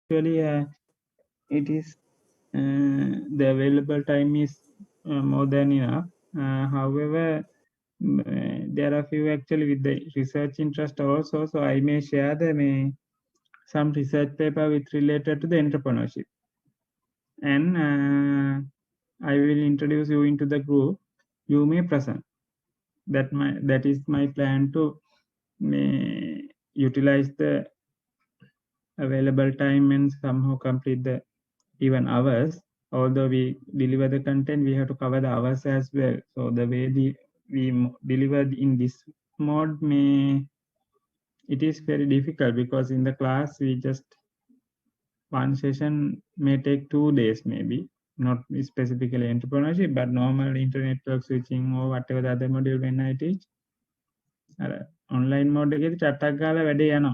actually it is the available time is more than enough. However, there are few actually with the research interest also, so I may share some research paper with related to the entrepreneurship, and I will introduce you into the group. You may present. That is my plan to utilize the available time and somehow complete the even hours. Although we deliver the content, we have to cover the hours as well. So the way we deliver in this mode it is very difficult, because in the class we just one session may take 2 days, maybe not specifically entrepreneurship, but normal internet work switching or whatever the other module when I teach. Online mode එකේදී චට්ටක් ගාලා වැඩේ යනවා.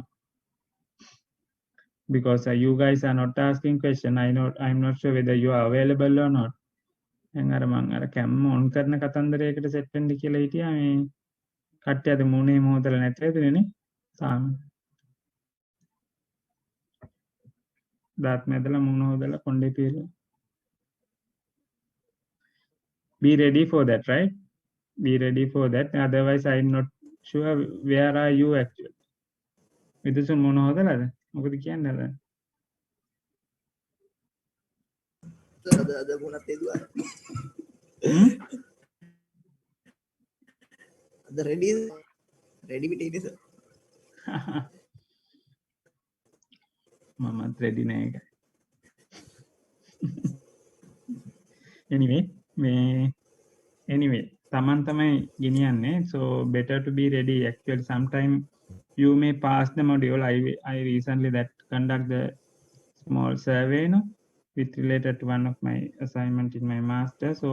Because you guys are not asking question. I'm not sure whether you are available or not. දැන් අර මං අර කැම් on කරන කතන්දරයකට set වෙන්න කියලා හිටියා. මේ කට්ටිය අද මොනේ මොහොතල නැතිවෙන්නේ සාම. දාත් මැදලා මොන හොදලා කොණ්ඩේ පිරලා. Be ready for that, right? Be ready for that. Otherwise I'm not sure where are you actually. විදුසුන් මොන හොදලාද? මොකද කියන්නේ අද? ada munat dua. Ada ready with ini sir. මමත් ready නෑ ඒක. anyway තමන් තමයි ගෙනියන්නේ. So better to be ready. Actually sometime you may pass the module. I recently that conduct the small survey with related to one of my assignment in my master. So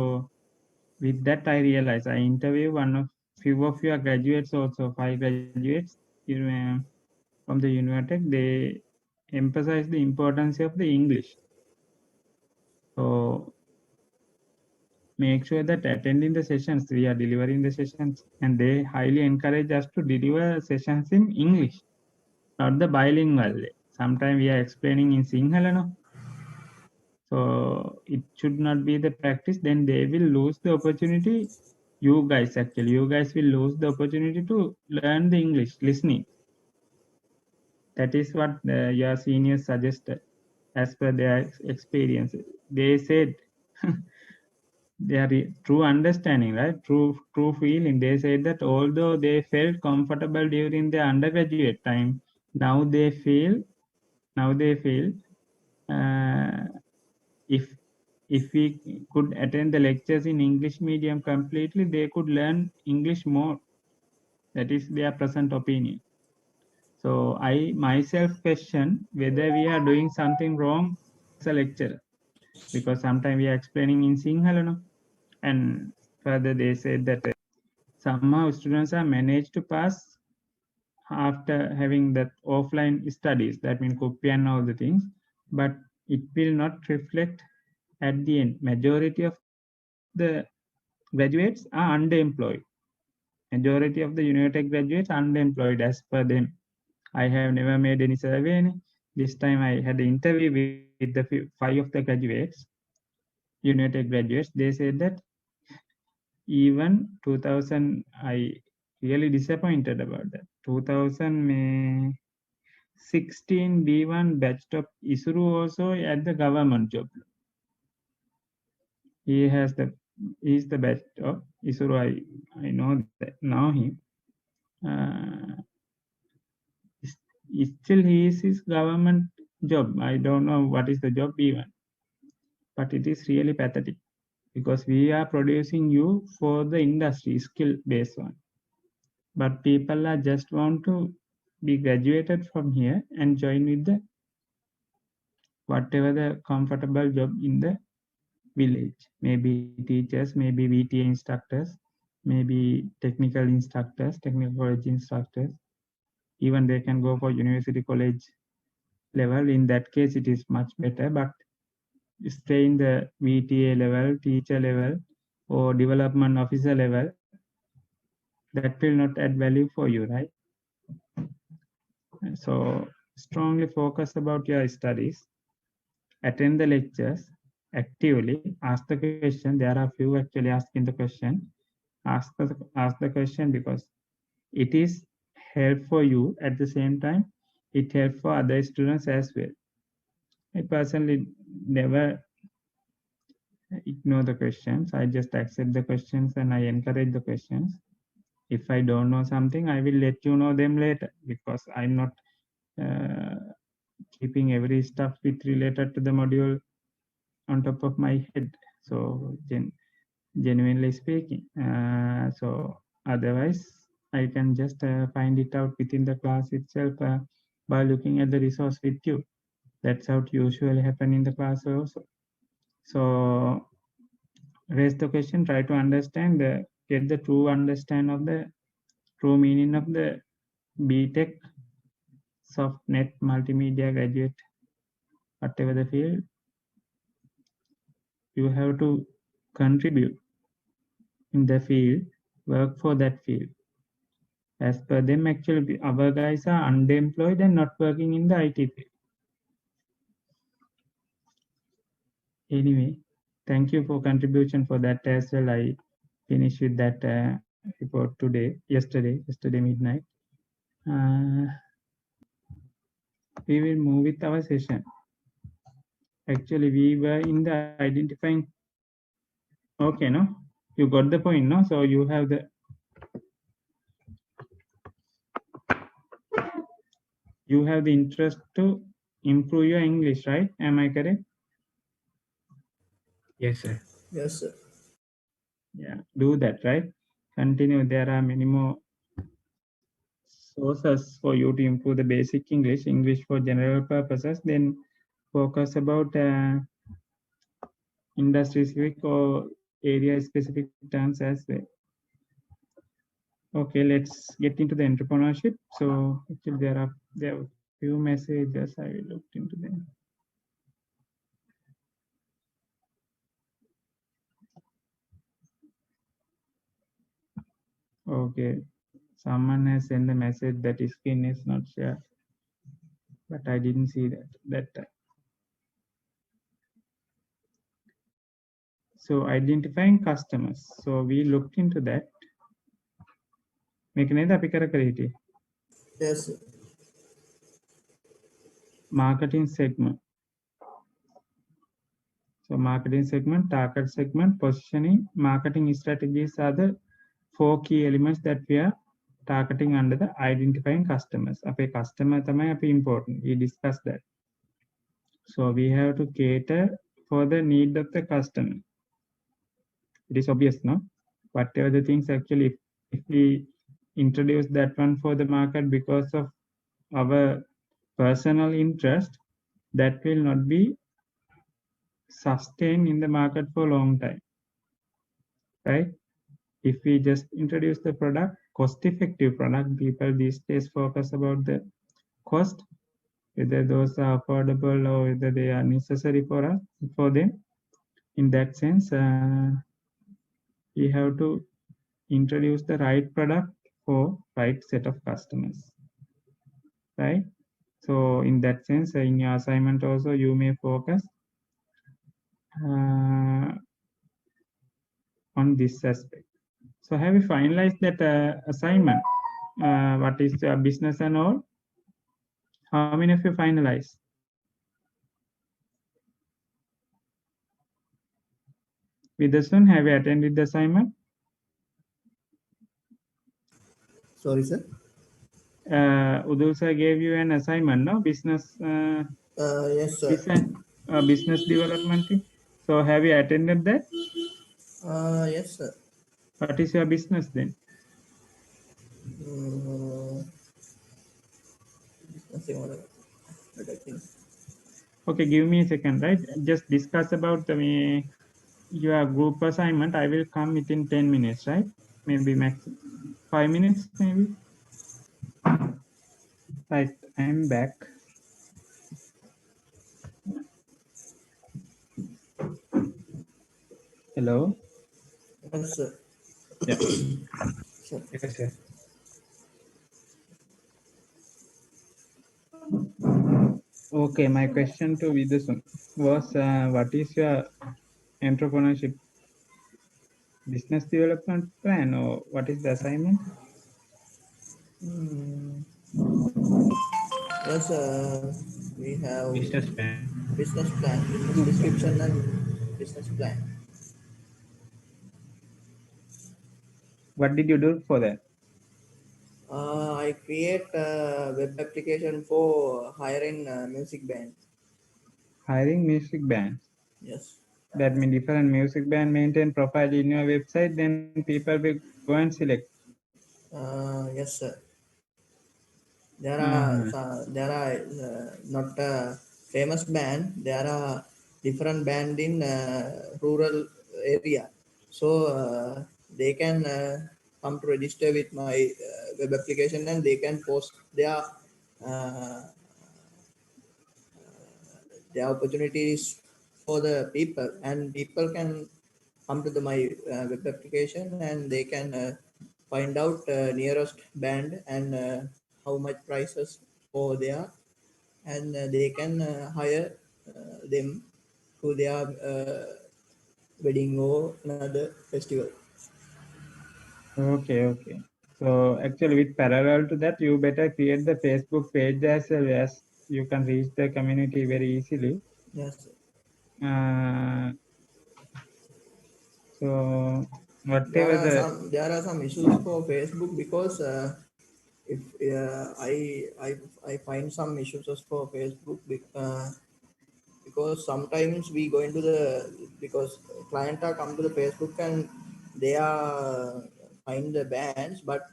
with that I realized I interview few of your graduates also, 5 graduates from the Internetwork. They emphasize the importance of the English. So make sure that attending the sessions, we are delivering the sessions, and they highly encourage us to deliver sessions in English, not the bilingual. Sometimes we are explaining in Sinhala, no? So it should not be the practice. Then they will lose the opportunity. You guys will lose the opportunity to learn the English listening. That is what your seniors suggested as per their experience. They said their true understanding, right? True feeling. They said that although they felt comfortable during their undergraduate time, now they feel if we could attend the lectures in English medium completely, they could learn English more. That is their present opinion. So I myself question whether we are doing something wrong as a lecturer, because sometimes we are explaining in Sinhala, no? And further they said that somehow students are managed to pass after having that offline studies, that means copy and all the things, but it will not reflect at the end. Majority of the graduates are underemployed. Majority of the Internetwork graduates are underemployed as per them. I have never made any survey. This time I had an interview with the 5 of the graduates, Internetwork graduates. They said that even 2000, I really disappointed about that. 2016 B1 batch of Isuru also at the government job. He's the batch of Isuru. I know that now him. Still he is his government job. I don't know what is the job even, but it is really pathetic, because we are producing you for the industry, skill based one, but people are just want to be graduated from here and join with the whatever the comfortable job in the village. Maybe teachers, maybe VTA instructors, maybe technical instructors, technical college instructors. Even they can go for university college level. In that case it is much better, but stay in the VTA level, teacher level, or development officer level, that will not add value for you, right? So strongly focus about your studies, attend the lectures actively, ask the question. There are few actually asking the question. Ask the question because it is help for you. At the same time, it help for other students as well. I personally never ignore the questions. I just accept the questions and I encourage the questions. If I don't know something, I will let you know them later because I'm not uh, keeping every stuff with related to the module on top of my head. So genuinely speaking, so otherwise I can just find it out within the class itself by looking at the resource with you. That's how it usually happen in the class also. So raise the question, try to understand get the true understand of the true meaning of the BTech, softnet, multimedia graduate, whatever the field, you have to contribute in the field, work for that field. As per them, actually, our guys are unemployed and not working in the IT field. Anyway, thank you for contribution for that as well. I finished with that report yesterday midnight. We will move with our session. Actually, we were in the identifying. Okay, no, you got the point, no? So you have the interest to improve your English, right? Am I correct? Yes, sir. Yes, sir. Yeah, do that, right? Continue. There are many more sources for you to improve the basic English for general purposes. Then focus about industry specific or area specific terms as well. Okay, let's get into the entrepreneurship. So actually there are few messages. I looked into them. Okay, someone has sent the message that his screen is not shared, but I didn't see that time. So identifying customers. So we looked into that. මේක නේද අපි කර හිටියේ? Yes, sir. Marketing segment. So marketing segment, target segment, positioning, marketing strategies are the 4 key elements that we are targeting under the identifying customers. අපේ customer තමයි අපි important. We discussed that. So we have to cater for the need of the customer. It is obvious, no? Whatever the things actually, if we introduce that one for the market because of our personal interest, that will not be sustained in the market for a long time, right? If we just introduce the product, cost-effective product, people these days focus about the cost, whether those are affordable or whether they are necessary for them. In that sense, we have to introduce the right product for right set of customers, right? So in that sense, in your assignment also, you may focus on this aspect. So have you finalized that assignment? What is your business and all? How many of you finalized? Vidasun, have you attended the assignment? Sorry, sir. Udul sir gave you an assignment, no? Business Yes, sir. design, business development. So have you attended that? Yes, sir. What is your business then? Nothing on it. But I think. Okay, give me a second, right? Just discuss about your group assignment. I will come within 10 minutes, right? Maybe max 5 minutes, maybe. Right, I'm back. Hello? Yes, sir. Yeah. Yes, sir. Okay, my question to Vidusun was, what is your entrepreneurship business development plan, or what is the assignment? Hmm. Yes, we have Business plan. business plan, business description, and business plan. What did you do for that? I create a web application for hiring music band. Hiring music bands. Yes. That means different music band maintain profile in your website, then people will go and select. Yes, sir. Uh-huh. There are not a famous band. There are different band in rural area, so they can come to register with my web application, and they can post uh, their opportunities for the people, and people can come to my web application, and they can find out nearest band, and how much prices for there, and they can hire them to their wedding or another festival. Okay, okay. So actually, with parallel to that, you better create the Facebook page as well, as you can reach the community very easily. Yes, Uh, so whatever the there are some issues for Facebook, because if I find some issues for Facebook, because sometimes we go into the, because client are come to the Facebook, and they are find the bands, but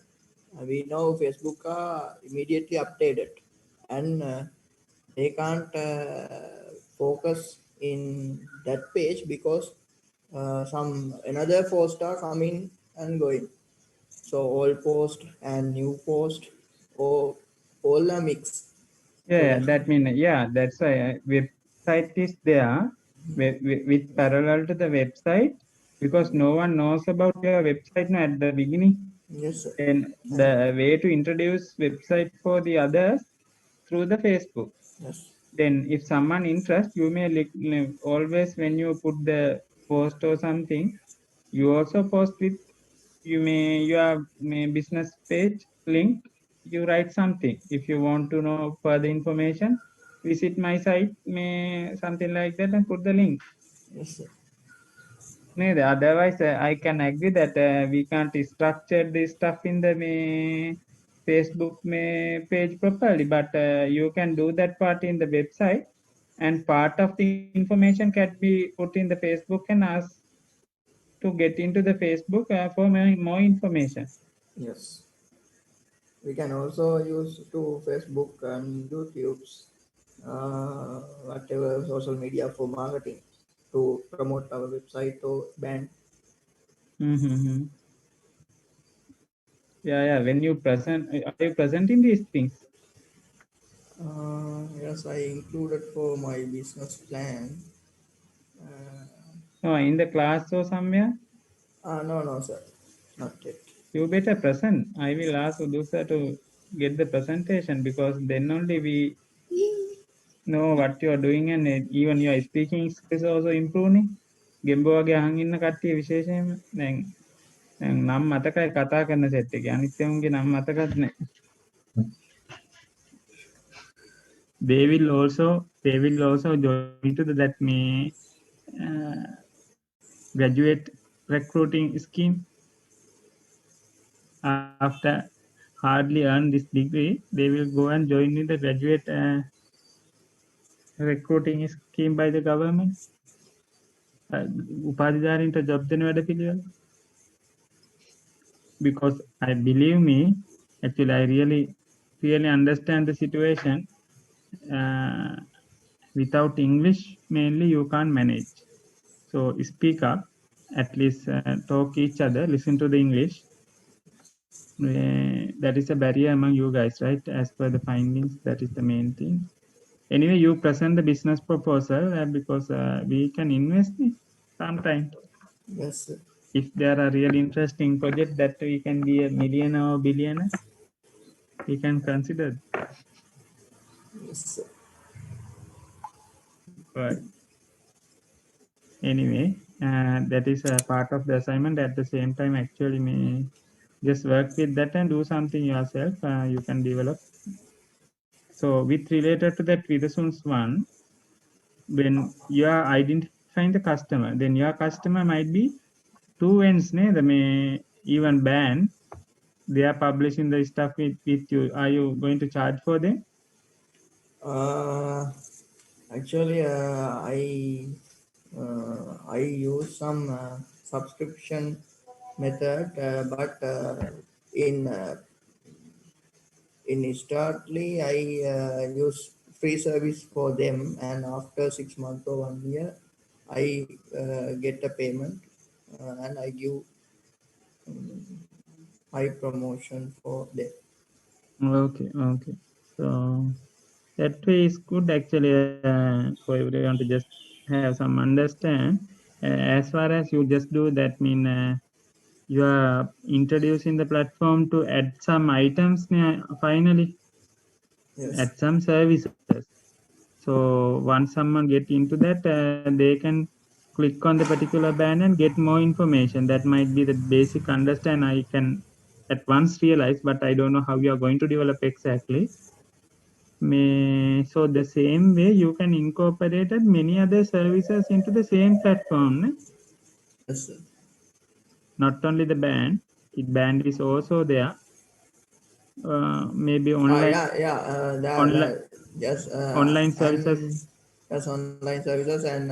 we know Facebook are immediately updated, and they can't focus in that page, because some another post are coming and going, so old post and new post, or all are mix, yeah, so yeah, that. that mean yeah, that's why website is there with parallel to the website, because no one knows about your website now at the beginning. Yes, sir. Then And the way to introduce website for the others through the Facebook. yes, Then if someone interest, you may always when you put the post or something, you also post with your business page link. You write something. If you want to know further information, visit my site, may something like that, and put the link. yes, sir. Neither. Otherwise, I can agree that we can't structure this stuff in the Facebook page properly, but you can do that part in the website, and part of the information can be put in the Facebook and ask to get into the Facebook for more information. Yes. We can also use to Facebook and YouTube's whatever social media for marketing, to promote our website or band. Mm-hmm. Yeah, yeah. When you present, are you presenting these things? Yes, I included for my business plan. Uh, No, in the class or somewhere. no, no, sir, not yet. You better present. I will ask Udusa to get the presentation, because then only we know what you are doing, and even your speaking skills also improving. ගෙම්බෝ වගේ අහන් ඉන්න කට්ටිය විශේෂයෙන්ම දැන් නම් මතකයි කතා කරන සෙට් එකේ අනිත් එවුන්ගේ නම් මතකත් නැහැ. They will also join to that uh, graduate recruiting scheme. After hardly earn this degree, they will go and join in the graduate recruiting scheme by the government. උපාධිධාරීන්ට ජොබ් දෙන වැඩපිළිවෙල. Because I believe me, actually I really understand the situation. Uh, Without English, mainly you can't manage. So speak up, at least talk each other, listen to the English. That is a barrier among you guys, right? As per the findings, that is the main thing. Anyway, you present the business proposal because we can invest it sometime. Yes, sir. If there are really interesting projects that we can be a millionaire or billionaire, we can consider. Yes, sir. anyway, that is a part of the assignment. At the same time, actually, may just work with that and do something yourself. You can develop. So, with related to that Vidasuns one, when you are identifying the customer, then your customer might be two ends, ne? The may even ban. They are publishing the stuff with you. Are you going to charge for them? Uh, Actually, I use some subscription method, but in startly I use free service for them, and after 6 months or 1 year, I get a payment, and I give high promotion for them. Okay, okay. So that way is good actually for everyone to just have some understand. As far as you just do that, mean you are introducing the platform to add some items finally, Yes, add some services. So once someone get into that, they can click on the particular band and get more information. That might be the basic understand I can at once realize, but I don't know how you are going to develop exactly. So the same way you can incorporate many other services into the same platform. Ne? yes, sir. Not only the band, it band is also there. Maybe Yeah, online yes, online services. and yes, online services, and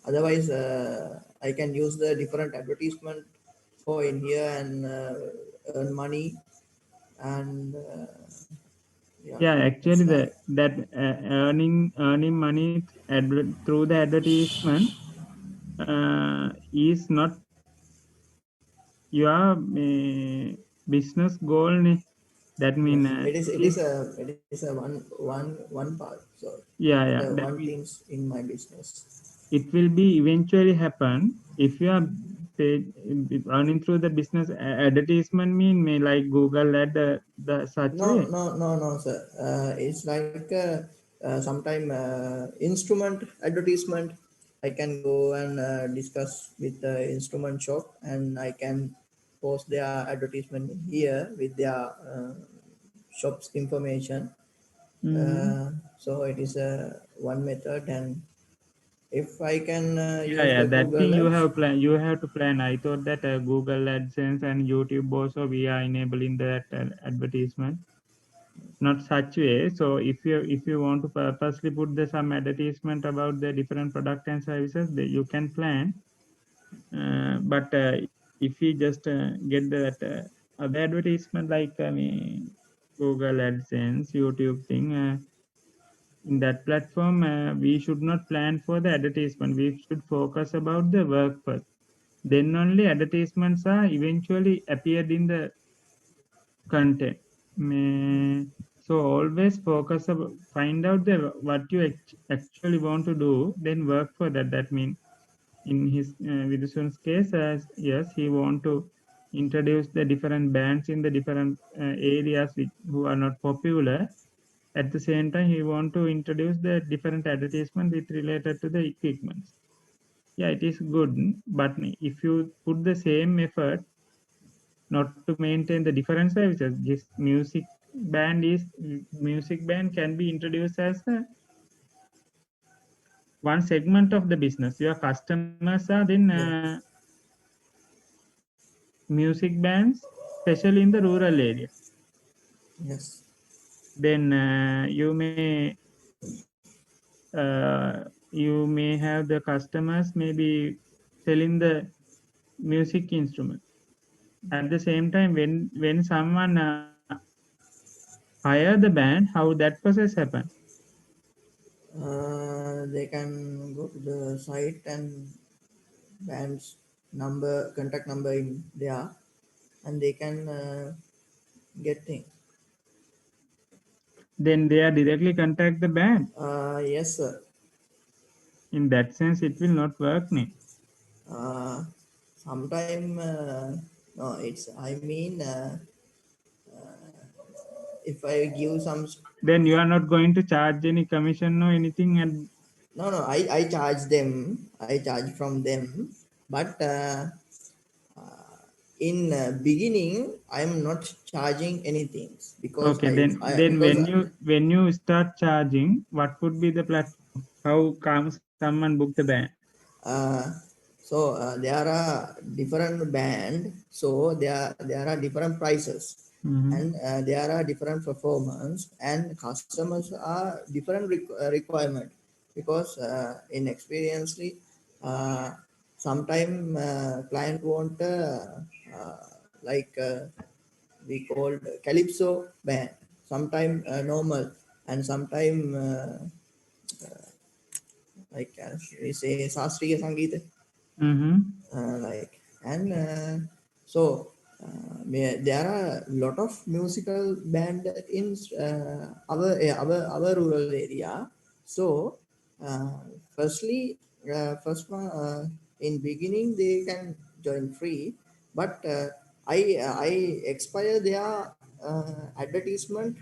otherwise, I can use the different advertisement for in here and earn money, and yeah, Yeah, it's actually like that earning money through the advertisement is not your business goal. Ne? That yes, mean it is it is a one part. So yeah, the yeah. one That mean things in my business. it will be eventually happen if you are paid, running through the business advertisement mean may like Google ad the such way. No, sir. It's like sometime instrument advertisement. I can go and discuss with the instrument shop, and I can post their advertisement here with their shop's information. Mm. So it is one method, and if I can Yeah, use yeah. the That thing Google you Ads, have plan. You have to plan. I thought that Google AdSense and YouTube also we are enabling that advertisement. Not such way. So if you want to purposely put the some advertisement about the different product and services, you can plan. But if we just get that other advertisement like Google AdSense, YouTube thing in that platform, we should not plan for the advertisement. We should focus about the work first. Then only advertisements are eventually appeared in the content. So always focus find out the what you actually want to do, then work for that. That means in his Vidushan's case, as yes, he want to introduce the different bands in the different areas who are not popular. At the same time, he want to introduce the different advertisement with related to the equipments. Yeah, it is good, but if you put the same effort not to maintain the different services, this music band can be introduced as one segment of the business. Your customers are then yes, music bands, especially in the rural area. yes. Then you may have the customers maybe selling the music instrument. At the same time, when someone hire the band, how that process happen? They can go to the site and band's number, contact number in there, and they can get things. Then they are directly contact the band. Yes, sir. In that sense, it will not work. Ne? Uh, Sometime no, it's. I mean, if I give some, Then you are not going to charge any commission or anything. And No, I charge them. I charge from them, but in beginning I'm not charging anything because Okay, I then because when you start charging, what would be the platform? How come someone book the band? uh, there are different band, so there are different prices, Mm-hmm. and there are different performance, and customers are different requirement, because in experiencely uh, sometime client want uh, like we called calypso band, sometime normal, and sometime like we say Sastriya Sangeeta, Mm-hmm. like and so there are a lot of musical band in our rural area. So uh, firstly first one in beginning they can join free, but I expire their advertisement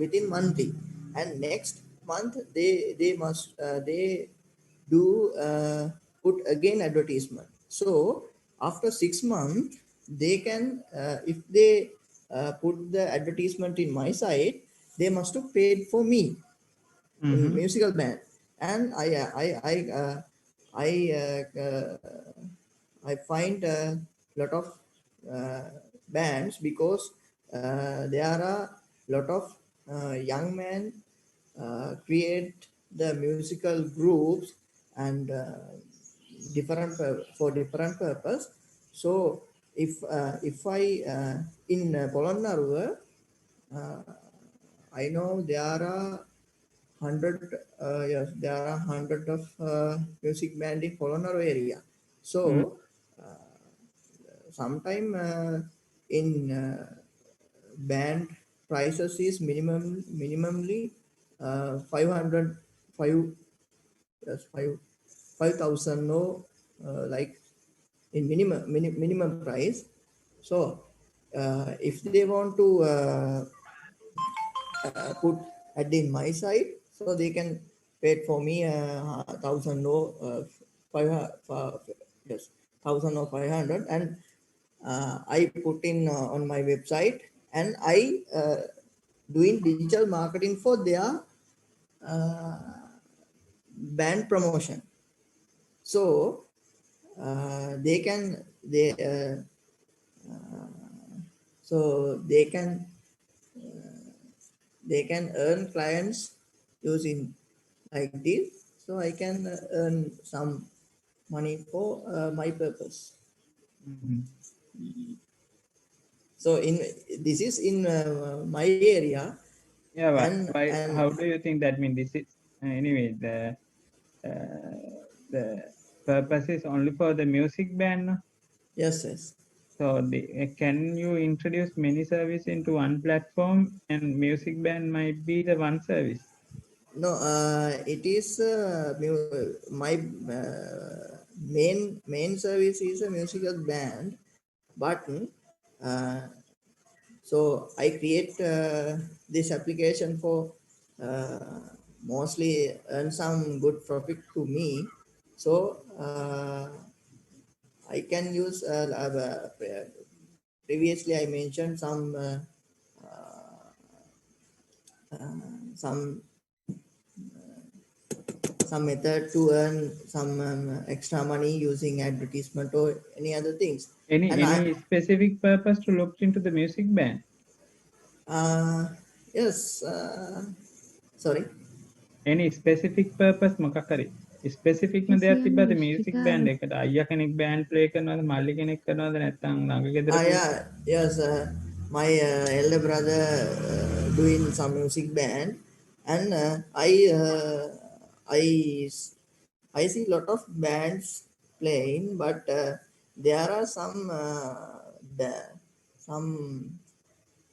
within monthly, and next month they must they do put again advertisement. So after 6 months they can if they put the advertisement in my site, they must have paid for me in Mm-hmm. musical band. And I I find a lot of bands, because there are lot of young men create the musical groups, and different for different purpose. So if I in Polonnaruwa, uh, I know there are hundred yes, there are hundred of music band in Polonnaruwa area. Mm-hmm. So sometime in band prices is minimally 500 yes, 5,000 no, like in minimum price. So if they want to put at in my side, so they can pay for me 1,000 no, yes, 1,500, and I put in on my website, and I doing digital marketing for their uh, band promotion. So they can so they can earn clients using like this. So I can earn some money for my purpose. Mm-hmm. So in this is in my area, Yeah, why? and How do you think that mean this is anyway the purpose is only for the music band, no? yes, yes. So can you introduce many service into one platform and music band might be the one service? No, it is my main service is a musical band, but uh, so I create this application for mostly earn some good profit to me. So I can use previously I mentioned some some method to earn some extra money using advertisement or any other things. And I Any specific purpose to look into the music band? uh, yes, sorry. Any specific purpose මොකක් හරි ස්පෙસિෆික්ම දෙයක් එසියන් තිබ්බද music විශ්ටිකා band එකට අයියා කෙනෙක් band play කරනවද මල්ලි කෙනෙක් කරනවද නැත්නම් ළඟ ගෙදර පුතා Yeah, yes. My elder brother doing some music band, and I I see lot of bands playing, but there are some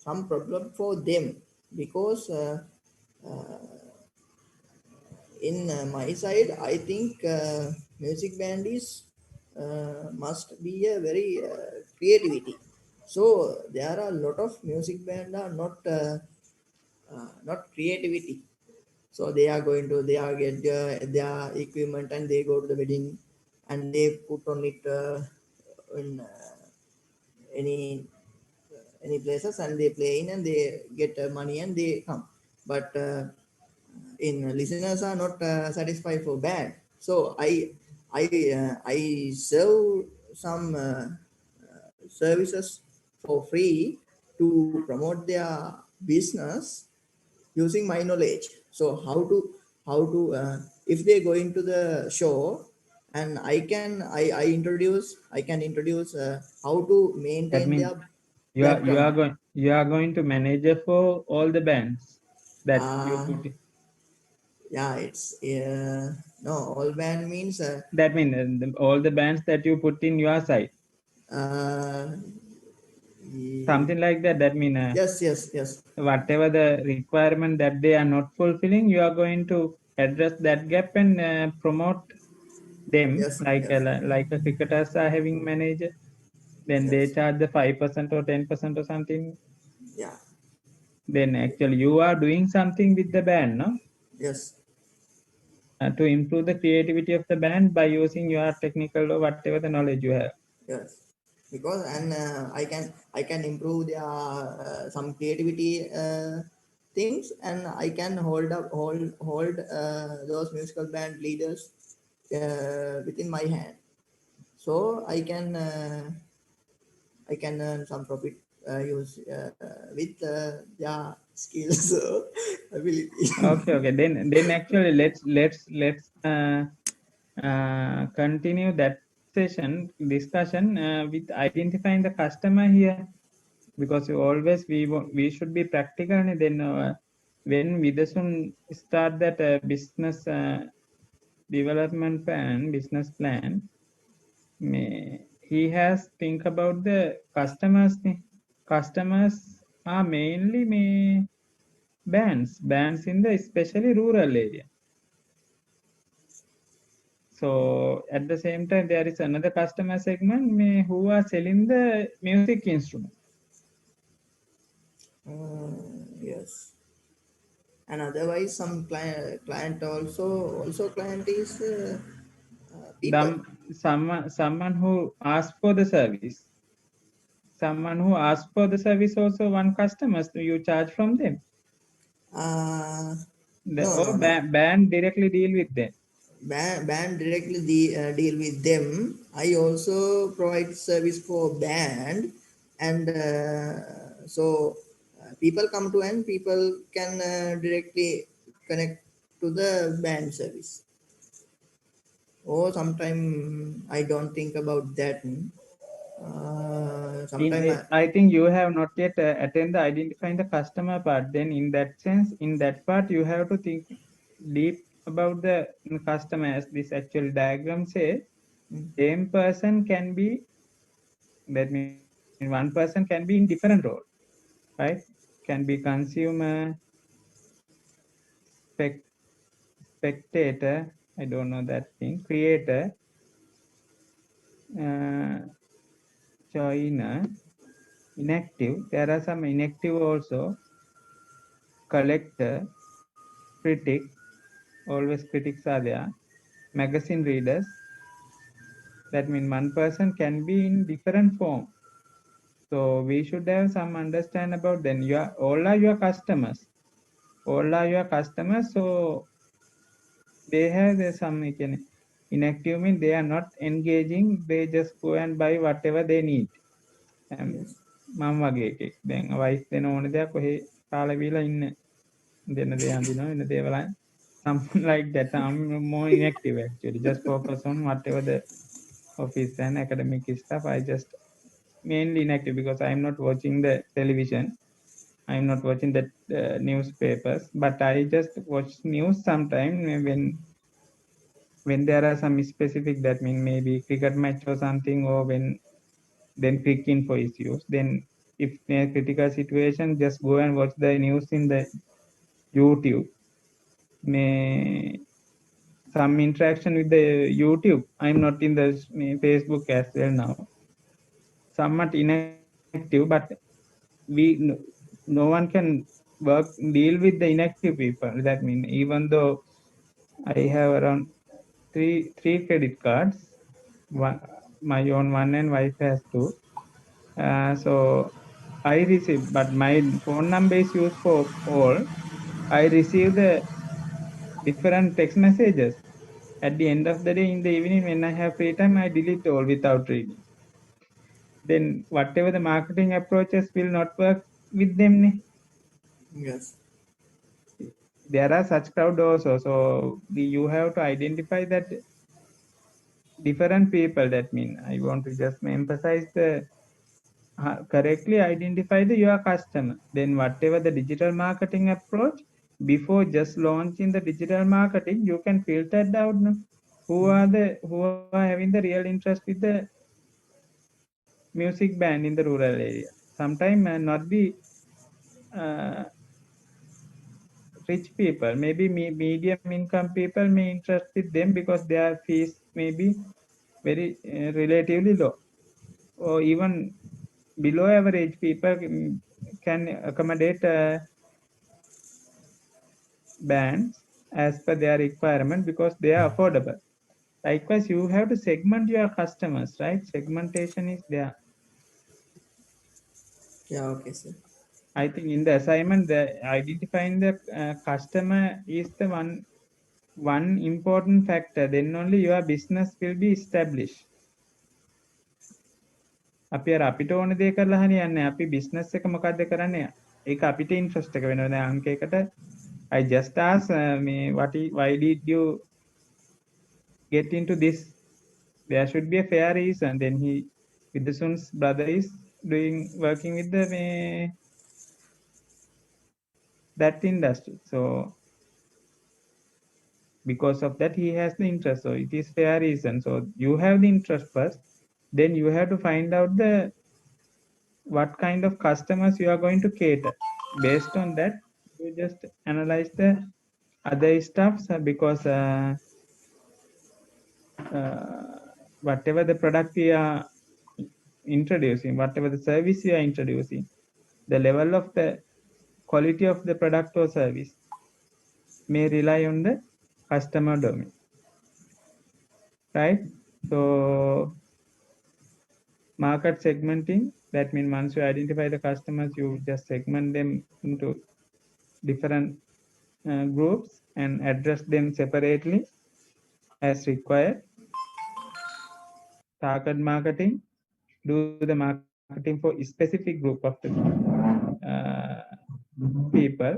some problem for them, because in my side I think music band is must be a very creativity. So there are a lot of music band are not not creativity. So they are going to they are get their equipment and they go to the wedding and they put on it in any any places and they play in and they get money and they come. But in listeners are not satisfied for band. So I serve some services for free to promote their business using my knowledge. So how to if they go into the show and I can introduce how to That maintain means their you are background. going to manage for all the bands that you Uh, put in. yeah, it's no all band means That means all the bands that you put in your site, uh, something like that. That means yes. whatever the requirement that they are not fulfilling, you are going to address that gap and promote them Yes, like yes, like a cricketers are having manager. Then they yes, charge the 5% or 10% or something. yeah, Then actually you are doing something with the band, no? yes, To improve the creativity of the band by using your technical or whatever the knowledge you have. yes. Because and I can improve their some creativity things and I can hold those musical band leaders within my hand. So I can earn some profit use with their skills ability. Okay. Then actually let's continue that session discussion with identifying the customer here, because always we should be practical. And then when Vidasun start that business development plan, business plan, he has think about the customers. Customers are mainly bands in the especially rural area. So at the same time, there is another customer segment who are selling the music instrument. Yes. And otherwise some client also client is people. Someone who asks for the service. Someone who asks for the service also one customer, so you charge from them. uh, The no or no no band directly deal with them. band directly deal with them. I also provide service for band and so people come to and people can directly connect to the band service. Or sometime I don't think about that. Sometime I think you have not yet attend the identifying the customer part. Then in that sense, in that part, you have to think deep about the customer. As this actual diagram say, mm, same person can be, that means one person can be in different role, right? Can be consumer, spec, spectator, I don't know that thing, creator, uh, joiner, inactive. There are some inactive also, collector, critic, always critics are there, magazine readers. That means one person can be in different form. So we should have some understand about them. All are your customers. All are your customers. So they have some inactive mean they are not engaging. They just go and buy whatever they need. yes මම වගේ එකෙක් දැන් vice දෙන ඕන දෙයක් ඔහේ කාලා බීලා ඉන්න දෙන්න දේ අඳිනවා වෙන දේවල් something like that. I'm more inactive actually. Just focus on whatever the office and academic stuff. I just mainly inactive because I'm not watching the television. I'm not watching the newspapers, but I just watch news sometime when there are some specific, that mean maybe cricket match or something, or when then quick info issues. Then if in a critical situation, just go and watch the news in the YouTube. May some interaction with the YouTube. I'm not in the Facebook as well now. Somewhat inactive, but we no one can deal with the inactive people. That means even though I have around three credit cards, one, my own one and wife has two. So I receive, but my phone number is used for all. I receive the different text messages. At the end of the day, in the evening, when I have free time, I delete all without reading. Then whatever the marketing approaches will not work with them. Yes. There are such crowd also. So you have to identify that different people. That mean I want to just emphasize the correctly identify your customer. Then whatever the digital marketing approach, before just launching the digital marketing, you can filter it out. No? Who are having the real interest with the music band in the rural area? Sometimes not the uh, rich people, maybe medium income people may interest with them because their fees may be very relatively low, or even below average people can accommodate bands as per their requirement because they are affordable. Likewise, you have to segment your customers, right? Segmentation is there. Yeah, okay, sir. I think in the assignment, the identifying the customer is the one important factor. Then only your business will be established. අපි අර අපිට ඕන දේ කරලා හරියන්නේ නැහැ. අපි business එක මොකද්ද කරන්නේ? ඒක අපිට ඉන්ට්‍රස්ට් එක වෙනවා. දැන් අංකයකට I just asked me why did you get into this? There should be a fair reason. Then Viduson's brother is working with the that industry. So because of that, he has the interest. So it is fair reason. So you have the interest first. Then you have to find out the what kind of customers you are going to cater. Based on that, you just analyze the other stuffs because whatever the product we are introducing, whatever the service we are introducing, the level of the quality of the product or service may rely on the customer domain, right? So market segmenting, that means once you identify the customers, you just segment them into different groups and address them separately as required. Target marketing, do the marketing for a specific group of the people.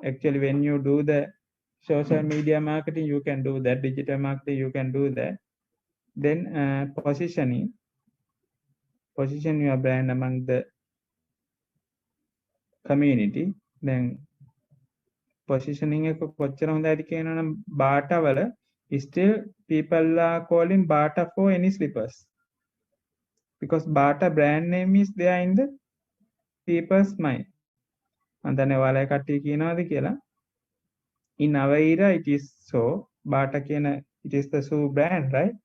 Actually, when you do the social media marketing, you can do that. Digital marketing, you can do that. Then position your brand among the community. Then positioning එක කොච්චර හොඳයිද කියනවනම් බාටා වල still people are calling Bata for any slippers because Bata brand name is there in the people's mind. මම දන්නේ ඔයාලා කට්ටිය කියනවාද කියලා. In our era it is so Bata කියන it is the shoe brand, right?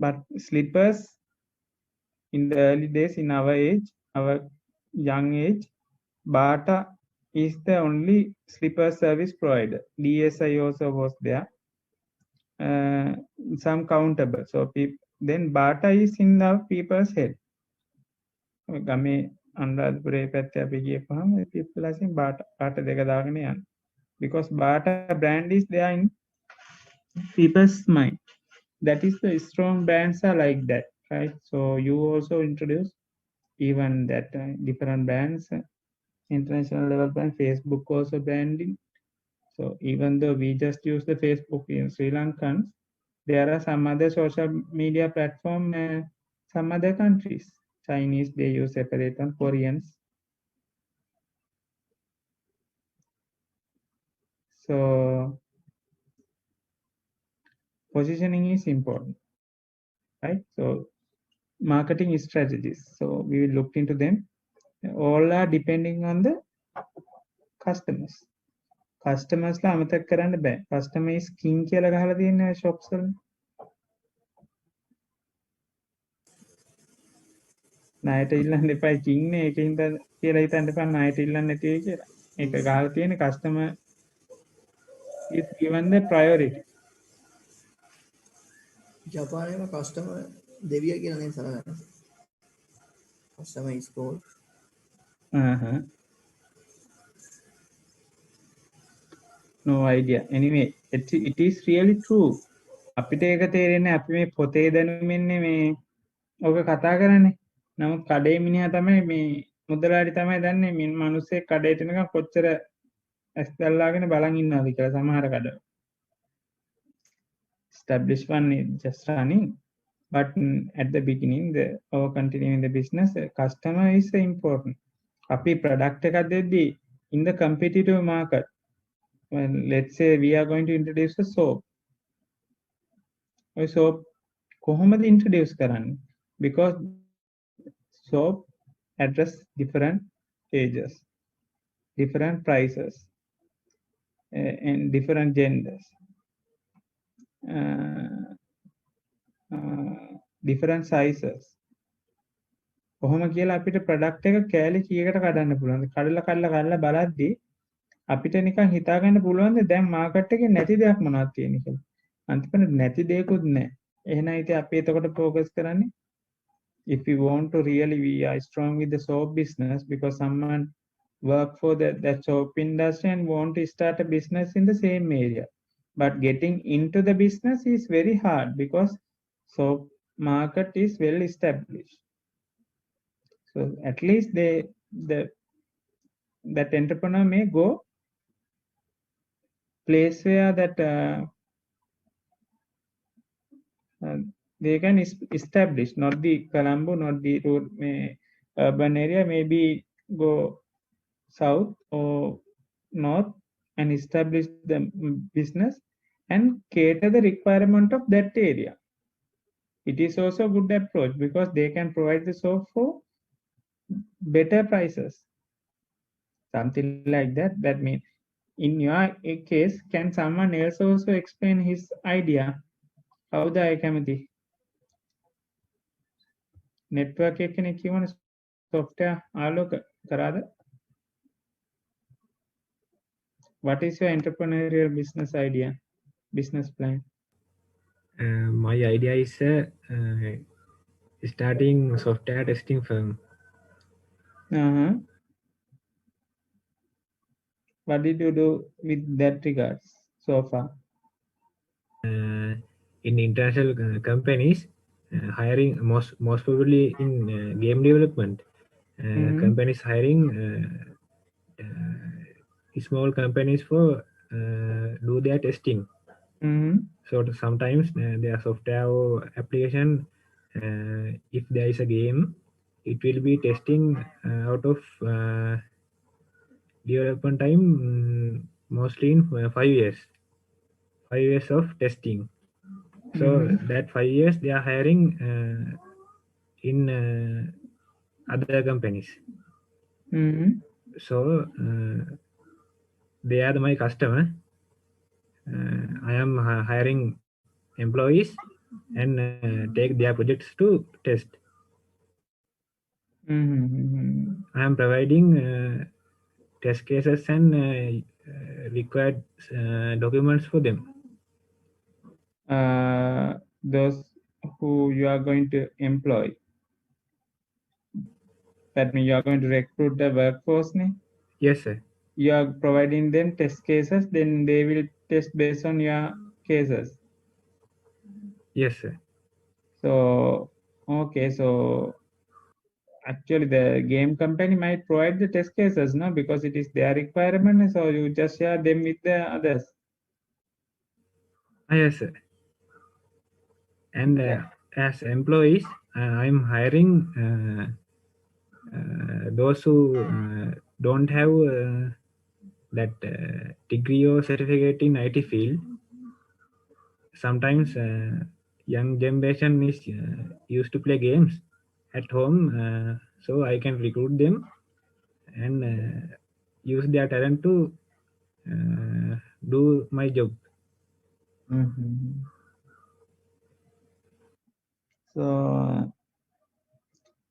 But slippers in the early days in our age, our young age, Bata is the only slipper service provider. DSI also was there. Some countable. So then Bata is in the people's head. ගමේ අනුරාධපුරේ පැත්තේ අපි ගියපහම people are saying Bata දෙක දාගෙන යන්න. Because Bata brand is there in people's mind. That is the strong brands are like that, right? So you also introduce even that different brands, international level brand, Facebook also branding. So even though we just use the Facebook in Sri Lankans, there are some other social media platform, some other countries. Chinese, they use separate one, Koreans. So positioning is important, right? So marketing strategies. So we will look into them. All are depending on the customers. Customers ලා අමතක කරන්න බෑ. Customer is king කියලා ගහලා තියෙනවා shops වල. ණයට ඉල්ලන්න එපා king නේ ඒකින්ද කියලා හිතන්න එපා ණයට ඉල්ලන්න නැති වෙයි කියලා. ඒක ගහලා තියෙන customer is given the priority. ජපානයේ කස්ටමර් දෙවිය කියලා නේ සලකන්නේ. Customer is called. Uh-huh. No idea. Anyway, it is really true. අපිට ඒක තේරෙන්නේ අපි මේ පොතේ දැනුමින්නේ මේ ඕක කතා කරන්නේ. නමුත් කඩේ මිනිහා තමයි මේ මුදලාලි තමයි දන්නේ මේ මිනිස්සේ කඩේට එනකම් කොච්චර ඇස් දැල්ලාගෙන බලන් ඉන්නවද කියලා සමහර කඩ. Established one is just running, but at the beginning, or continuing the business, the customer is important. අපි product එකක් දෙද්දී in the competitive market, when let's say we are going to introduce a soap. ඔය soap කොහොමද introduce කරන්නේ? Because soap address different ages, different prices, and different genders, different sizes. කොහොම කියලා අපිට product එක කෑලි කීයකට කඩන්න පුළුවන්ද? කඩලා බලද්දී අපිට නිකන් හිතා ගන්න පුළුවන්ද දැන් මාකට් එකේ නැති දෙයක් මොනවද තියෙන්නේ කියලා. අන්තිමට නැති දෙයක්වත් නැහැ. එහෙනම් ඉතින් අපි එතකොට ફોකස් කරන්නේ if we want to really we are strong with the soap business because someone work for that soap industry and want to start a business in the same area, but getting into the business is very hard because soap market is well established. So at least that entrepreneur may go place where that they can establish, not the Colombo, not the road, urban area, maybe go south or north and establish the business and cater the requirement of that area. It is also a good approach because they can provide the soap for better prices. Something like that. That means in your case, can someone else also explain his idea? How the කැමති network එකනේ කියවන software ආලෝක කරාද? What is your entrepreneurial business idea, business plan? My idea is starting software testing firm. Uh-huh. What did you do with that regards so far? In international companies, hiring most probably in game development, companies hiring small companies for do their testing. So sometimes their software or application, if there is a game, it will be testing out of development time mostly in 5 years. 5 years of testing. So that 5 years they are hiring in other companies. So they are my customer. I am hiring employees and take their projects to test. I am providing test cases and required documents for them. Those who you are going to employ. That means you are going to recruit the workforce, ne? Yes, sir. You are providing them test cases, then they will test based on your cases. Yes, sir. So, okay, so actually the game company might provide the test cases, no? Because it is their requirement, so you just share them with the others. Yes, sir. And as employees, I'm hiring those who don't have that degree or certificate in IT field. Sometimes young generation is used to play games at home, so I can recruit them and use their talent to do my job. So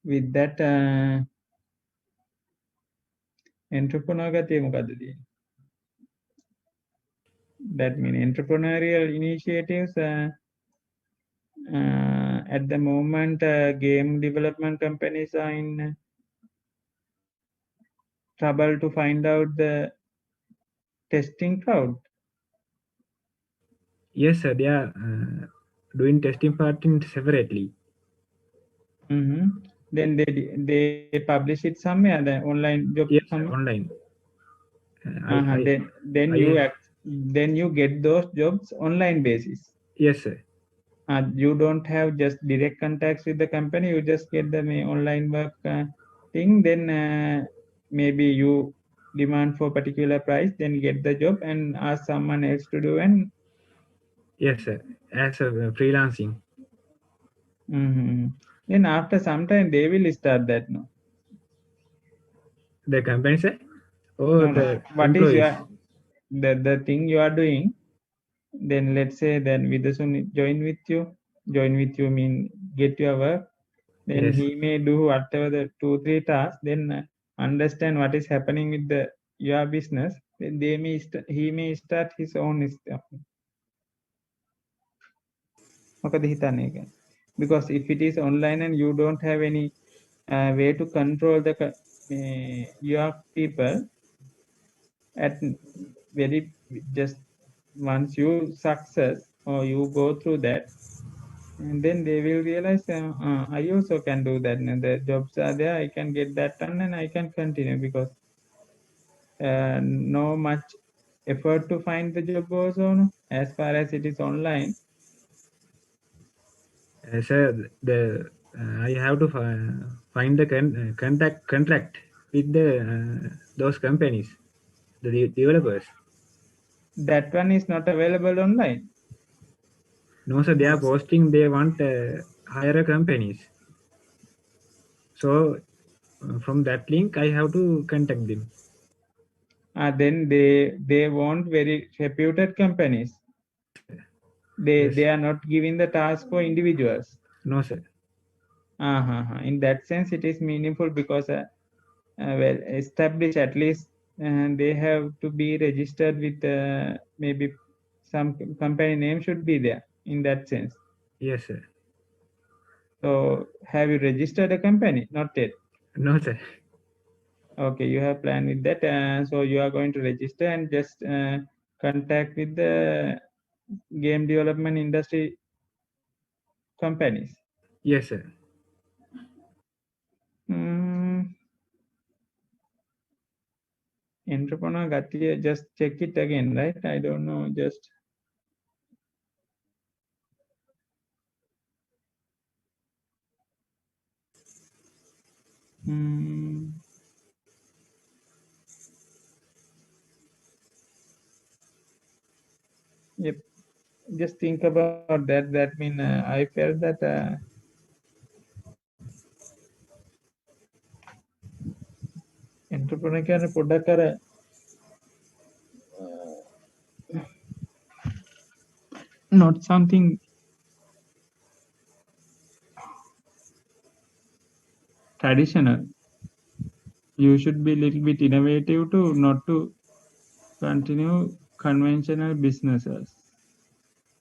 with that entrepreneur ගතිය මොකද්ද තියෙන්නේ? That mean entrepreneurial initiatives at the moment game development companies are in trouble to find out the testing crowd. Yes, sir. They are doing testing part in separately. Then they publish it somewhere, the online job Yes, sir, somewhere. online. Then you get those jobs online basis. Yes, sir. You don't have just direct contacts with the company. You just get the online work thing. Then maybe you demand for particular price, then get the job and ask someone else to do. And yes, sir. As a freelancing. Then after some time they will start that. No. The company, sir, or No, the what is employees? the thing you are doing? Then let's say then with the soon join with you mean get your work. Then Yes. he may do whatever the 2-3 tasks. Then understand what is happening with your business. Then he may start his own stuff. මොකද හිතන්නේ ඒක? Because if it is online and you don't have any way to control your people at very just once you success or you go through that, and then they will realize I also can do that, and the jobs are there, I can get that done and I can continue, because no much effort to find the job also, no? As far as it is online. Sir, I have to find the contract with those companies, the developers. That one is not available online. No, sir, they are posting they want hire companies. So from that link, I have to contact them. Then they want very reputed companies. Yes. They are not giving the task for individuals. No, sir. In that sense, it is meaningful because well established, at least they have to be registered with maybe some company name should be there in that sense. Yes, sir. So have you registered a company? Not yet. No, sir. Okay, you have planned with that. So you are going to register and just contact with the game development industry companies. Yes, sir. Entrepreneur Gatiya, just check it again, right? I don't know, just yep. Just think about that. That mean I felt that entrepreneur කියන පොඩ්ඩක් අර not something traditional. You should be a little bit innovative to not to continue conventional businesses.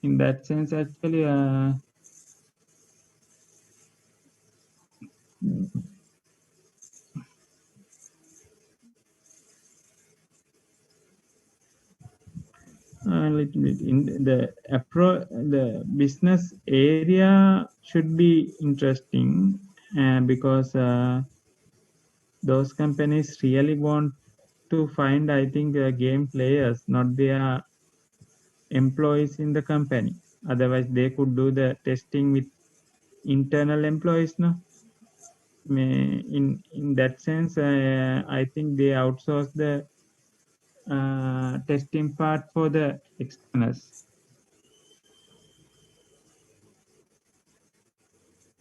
In that sense, actually, a little bit in the business area should be interesting because those companies really want to find, I think, game players, not their employees in the company. Otherwise, they could do the testing with internal employees, no? In that sense, I think they outsource the testing part for the externals.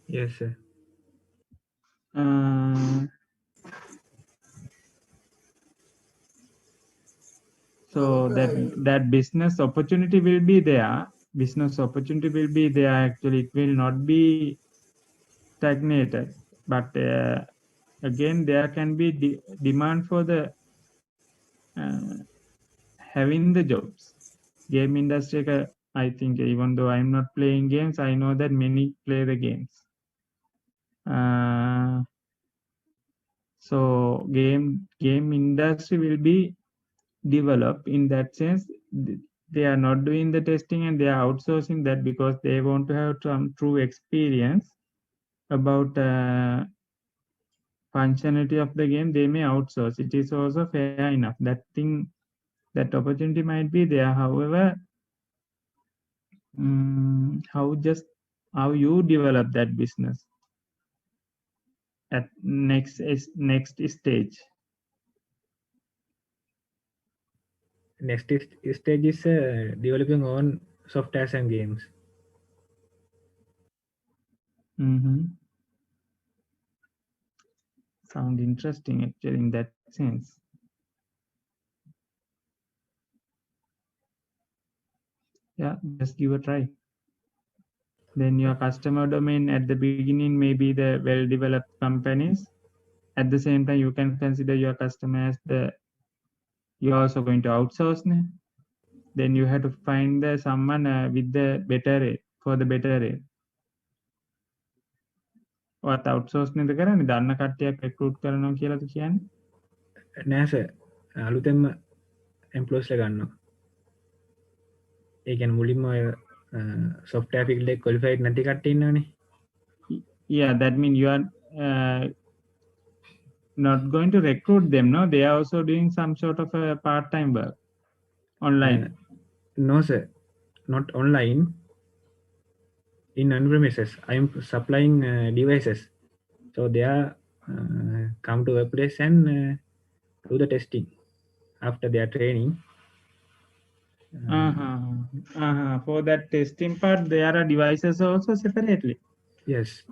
Yes, sir. So that business opportunity will be there. Business opportunity will be there. Actually, it will not be stagnated. But again, there can be demand for the having the jobs. Game industry, I think even though I'm not playing games, I know that many play the games. So game industry will be developed in that sense. They are not doing the testing and they are outsourcing that because they want to have some true experience about functionality of the game. They may outsource. It is also fair enough. That opportunity might be there. However, how you develop that business at next stage. Stage is developing on softwares and games. Mm-hmm. Sound interesting actually in that sense. Yeah, just give a try. Then your customer domain at the beginning may be the well-developed companies. At the same time, you can consider your customer as you're also going to outsource. Then you have to find someone with the better rate for the better rate. ඔයත් outsource නේද කරන්නේ? දන්න කට්ටියක් recruit කරනවා කියලාද කියන්නේ? නෑ sir. අලුතෙන්ම එම්ප්ලොයිස්ලා ගන්නවා. ඒ කියන්නේ මුලින්ම ඔය software field එක qualified නැති කට්ටිය ඉන්නවනේ. Yeah, that means you are not going to recruit them, no? They are also doing some sort of a part-time work online. No, sir, not online. In on-premises, I am supplying devices. So they are come to a place and do the testing after their training. For that testing part, there are devices also separately. Yes.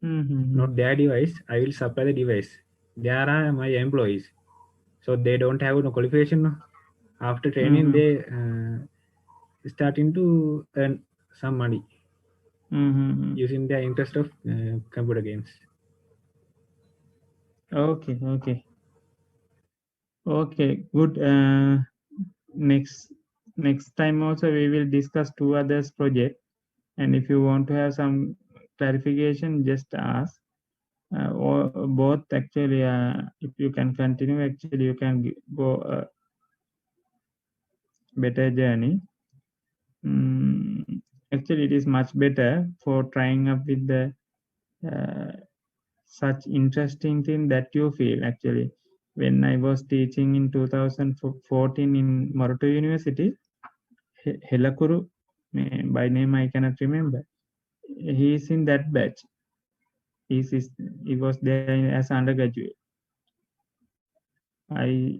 Mm-hmm. Not their device. I will supply the device. They are my employees. So they don't have no qualification. After training, they starting to earn some money using their interest of computer games. Okay, good. Next time also we will discuss two others project, and if you want to have some clarification, just ask. Or both actually, if you can continue, actually you can go a better journey. Actually, it is much better for trying up with the such interesting thing that you feel. Actually, when I was teaching in 2014 in Marutu University, Helakuru, by name I cannot remember, he is in that batch. He was there as undergraduate. I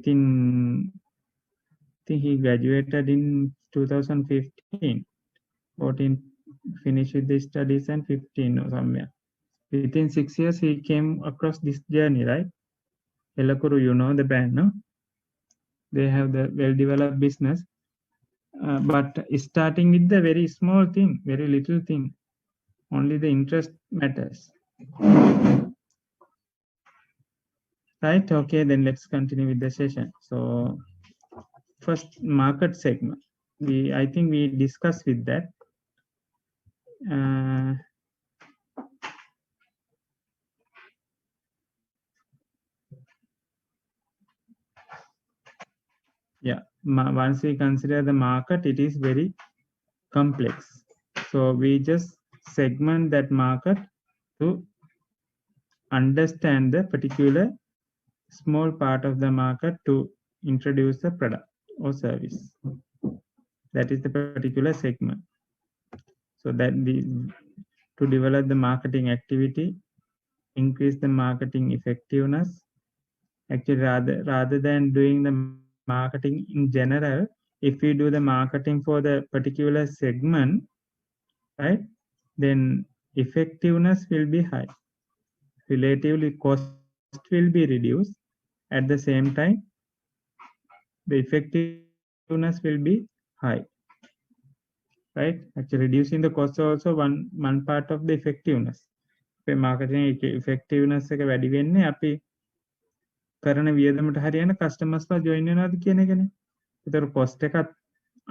think he graduated in 2015, 14 finished with the studies and 15 or somewhere. Within 6 years, he came across this journey, right? Helakuru, you know the band, no? They have the well-developed business, but starting with the very small thing, very little thing. Only the interest matters. Right? Okay, then let's continue with the session. So, first market segment. I think we discussed with that. Yeah, once we consider the market, it is very complex. So we just segment that market to understand the particular small part of the market to introduce the product or service. That is the particular segment. So that to develop the marketing activity, increase the marketing effectiveness. Actually, rather than doing the marketing in general, if we do the marketing for the particular segment, right, then effectiveness will be high. Relatively, cost will be reduced. At the same time, the effectiveness will be high. Right? Actually, reducing the cost is also one part of the effectiveness. අපේ marketing effectiveness එක වැඩි වෙන්නේ අපි කරන වියදමට හරියන කස්ටමර්ස්ලා join වෙනවද කියන එකනේ. ඒතර කොස්ට් එකත්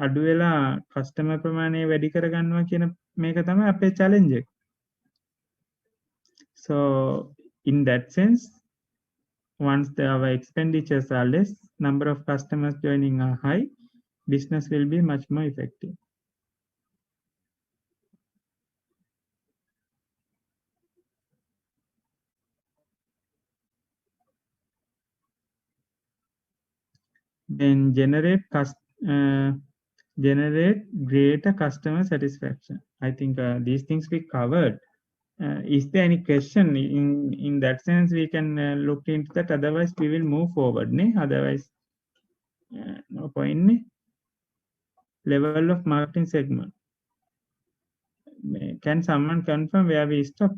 අඩු වෙලා කස්ටමර් ප්‍රමාණය වැඩි කරගන්නවා කියන මේක තමයි අපේ challenge එක. So in that sense, once our expenditures are less, number of customers joining are high, business will be much more effective. Then generate greater customer satisfaction. I think these things we covered. Is there any question in that sense? We can look into that. Otherwise, we will move forward. Ne? Otherwise, no point. Ne? Level of marketing segment. Can someone confirm where we stop?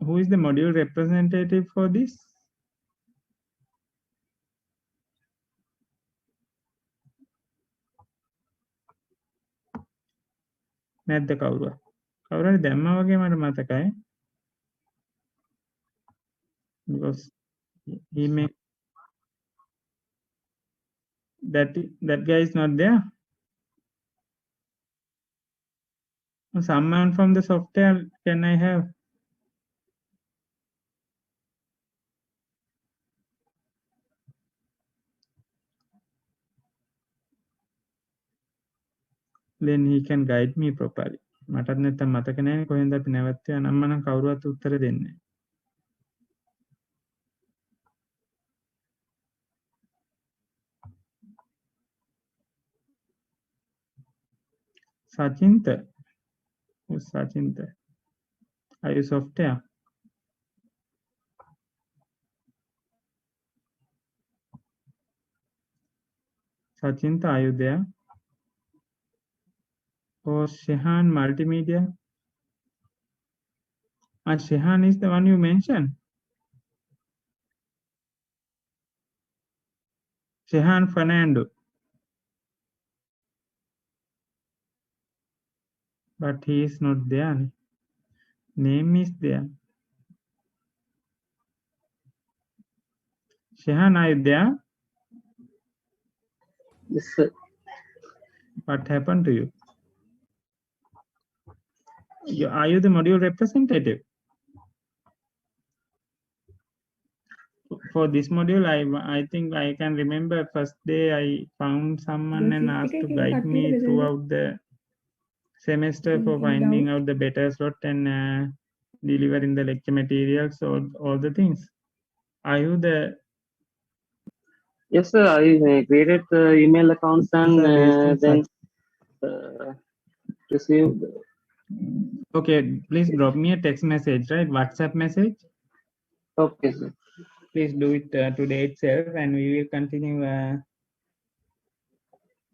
Who is the module representative for this? නැද්ද කවුරුව? කවුරු හරි දැම්මා වගේ මට මතකයි. Because he may that guy is not there. Someone from the software, can I have? Then he can guide me properly. මටත් නැත්තම් මතක නැහැ කොහෙන්ද අපි නැවතුනේ. නම් මනම් කවුරුවත් උත්තර දෙන්නේ. Sachinta. Who's Sachinta? Are you software? Sachinta, are you there? Or Shehan Multimedia? Shehan is the one you mentioned. Shehan Fernando. But he is not there. Name is there. Shehan, are you there? Yes, sir. What happened to you? Are you the module representative? For this module, I think I can remember first day I found someone and asked to guide me throughout the semester for finding out the better slot and delivering the lecture materials, all the things. Are you the? Yes, sir. I created the email accounts and then received. Okay, please drop me a text message, right? WhatsApp message. Okay, sir. Please do it today itself, and we will continue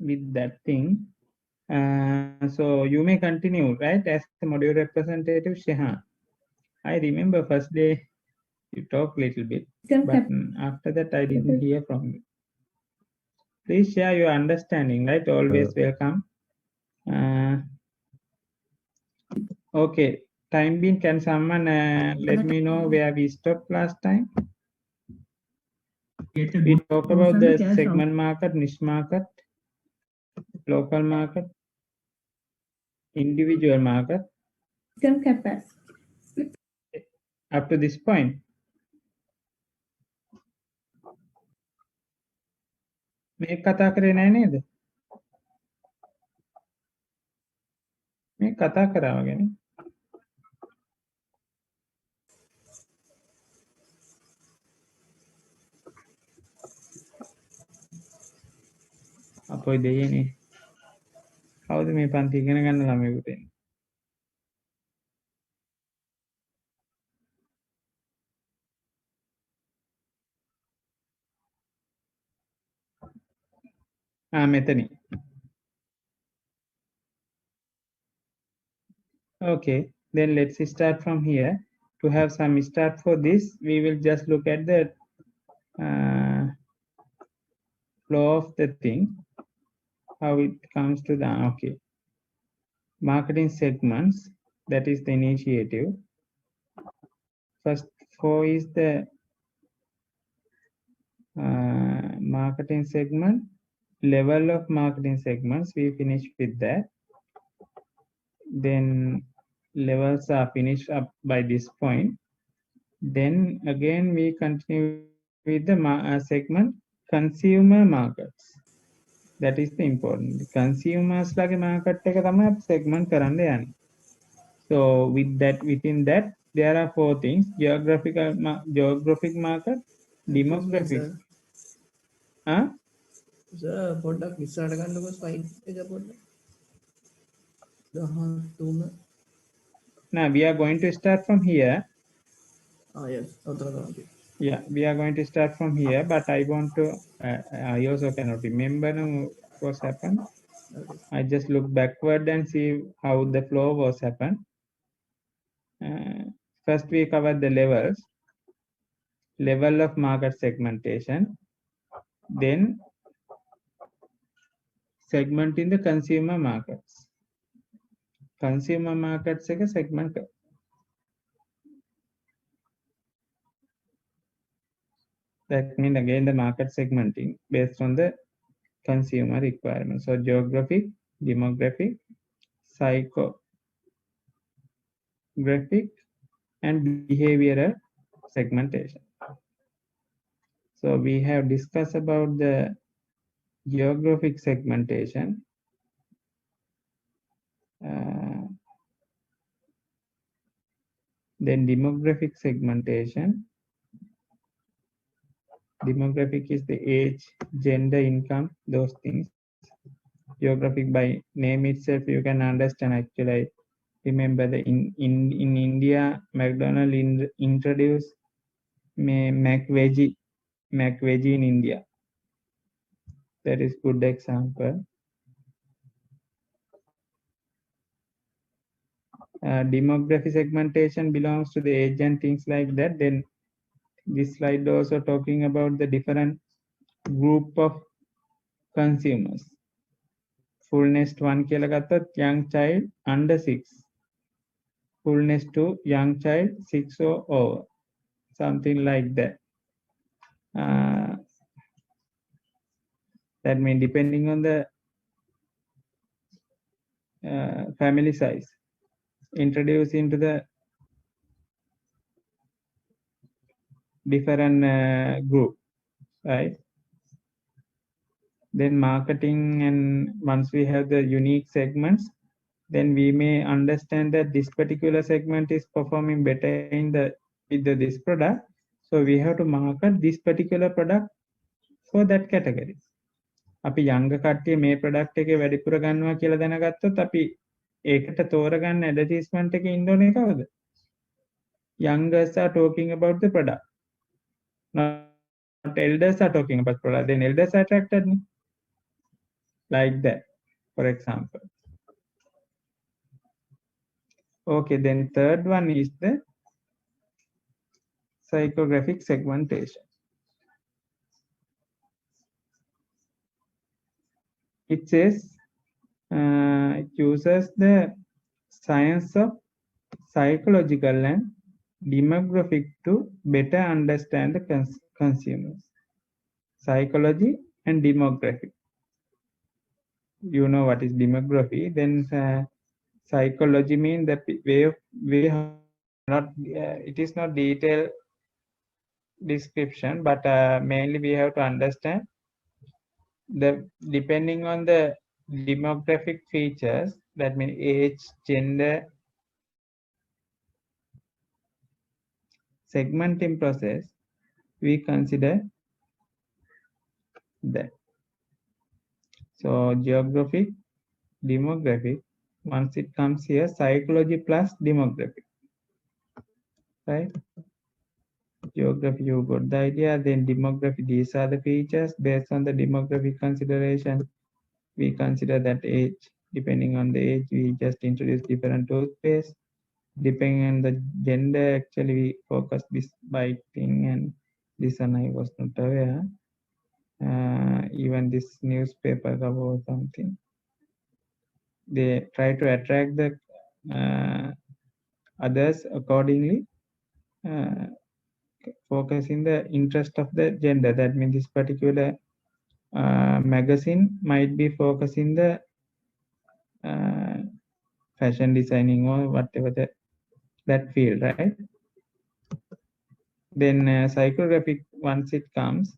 with that thing. So you may continue, right, as the module representative, Shehan. I remember first day you talked a little bit, but after that I didn't hear from you. Please share your understanding, right? Always welcome. Okay, time being, can someone let me know where we stopped last time? We talked about the segment market, niche market, local market, individual market. Up to this point. මේ කතා කරේ නෑ නේද? මේ කතා කරා වගේනේ. අපොයි දෙයනේ. කවුද මේ පන්ති ඉගෙන ගන්න ළමයෙකුට එන්නේ? මෙතනින්. Okay, then let's start from here. To have some start for this, we will just look at the flow of the thing, how it comes to the, okay. Marketing segments, that is the initiative. First 4 is the Marketing segment, level of marketing segments, we finish with that. Then levels are finished up by this point. Then again we continue with the segment consumer markets. That is the important. Consumers lage market එක තමයි අපි segment කරන්න යන්නේ. So with that, within that, there are 4 things: geographic market, demographic. Huh? Sir, පොඩ්ඩක් ඉස්සරහට ගන්නකො slide එක පොඩ්ඩක්. 13. Now we are going to start from here. Yes. Yeah, we are going to start from here, but I want to, I also cannot remember what's happened. Okay. I just look backward and see how the flow was happened. First we covered the levels, level of market segmentation, then segment in the consumer markets. Consumer markets එක segment. That means again the market segmenting based on the consumer requirements. So geographic, demographic, psychographic, and behavioral segmentation. So we have discussed about the geographic segmentation. Then demographic segmentation. Demographic is the age, gender, income, those things. Geographic by name itself, you can understand. Actually, I remember the in India, McDonald's introduced McVeggie in India. That is good example. Demography segmentation belongs to the age and things like that. Then this slide also talking about the different group of consumers. Fullness 1 කියලා ගත්තොත් young child under 6. Fullness 2 young child 6 or over. Something like that. That means depending on the family size, introduce into the different group, right? Then marketing, and once we have the unique segments, then we may understand that this particular segment is performing better in the with this product. So we have to market this particular product for that category. අපි younger කට්ටිය මේ product එකේ වැඩිපුර ගන්නවා කියලා දැනගත්තොත් අපි ඒකට තෝරගන්න advertisement එකේ ඉන්න ඕනේ කවුද? Youngers are talking about the product. Not elders are talking about product. Then elders are attracted. Like that, for example. Okay, then third one is the psychographic segmentation. It says it uses the science of psychological and demographic to better understand the consumers. Psychology and demography. You know what is demography. Then psychology means the way not it is not detailed description, but mainly we have to understand the depending on the demographic features, that means age, gender, segmenting process, we consider that. So geographic, demographic, once it comes here, psychology plus demographic, right? Geography, you got the idea. Then demography, these are the features. Based on the demographic consideration, we consider that age. Depending on the age, we just introduce different toothpaste. Depending on the gender, actually we focus this bike thing, and this one I was not aware. Even this newspaper cover or something, they try to attract the others accordingly. focusing the interest of the gender. That means this particular magazine might be focusing the fashion designing or whatever that field, right? Then psychographic, once it comes,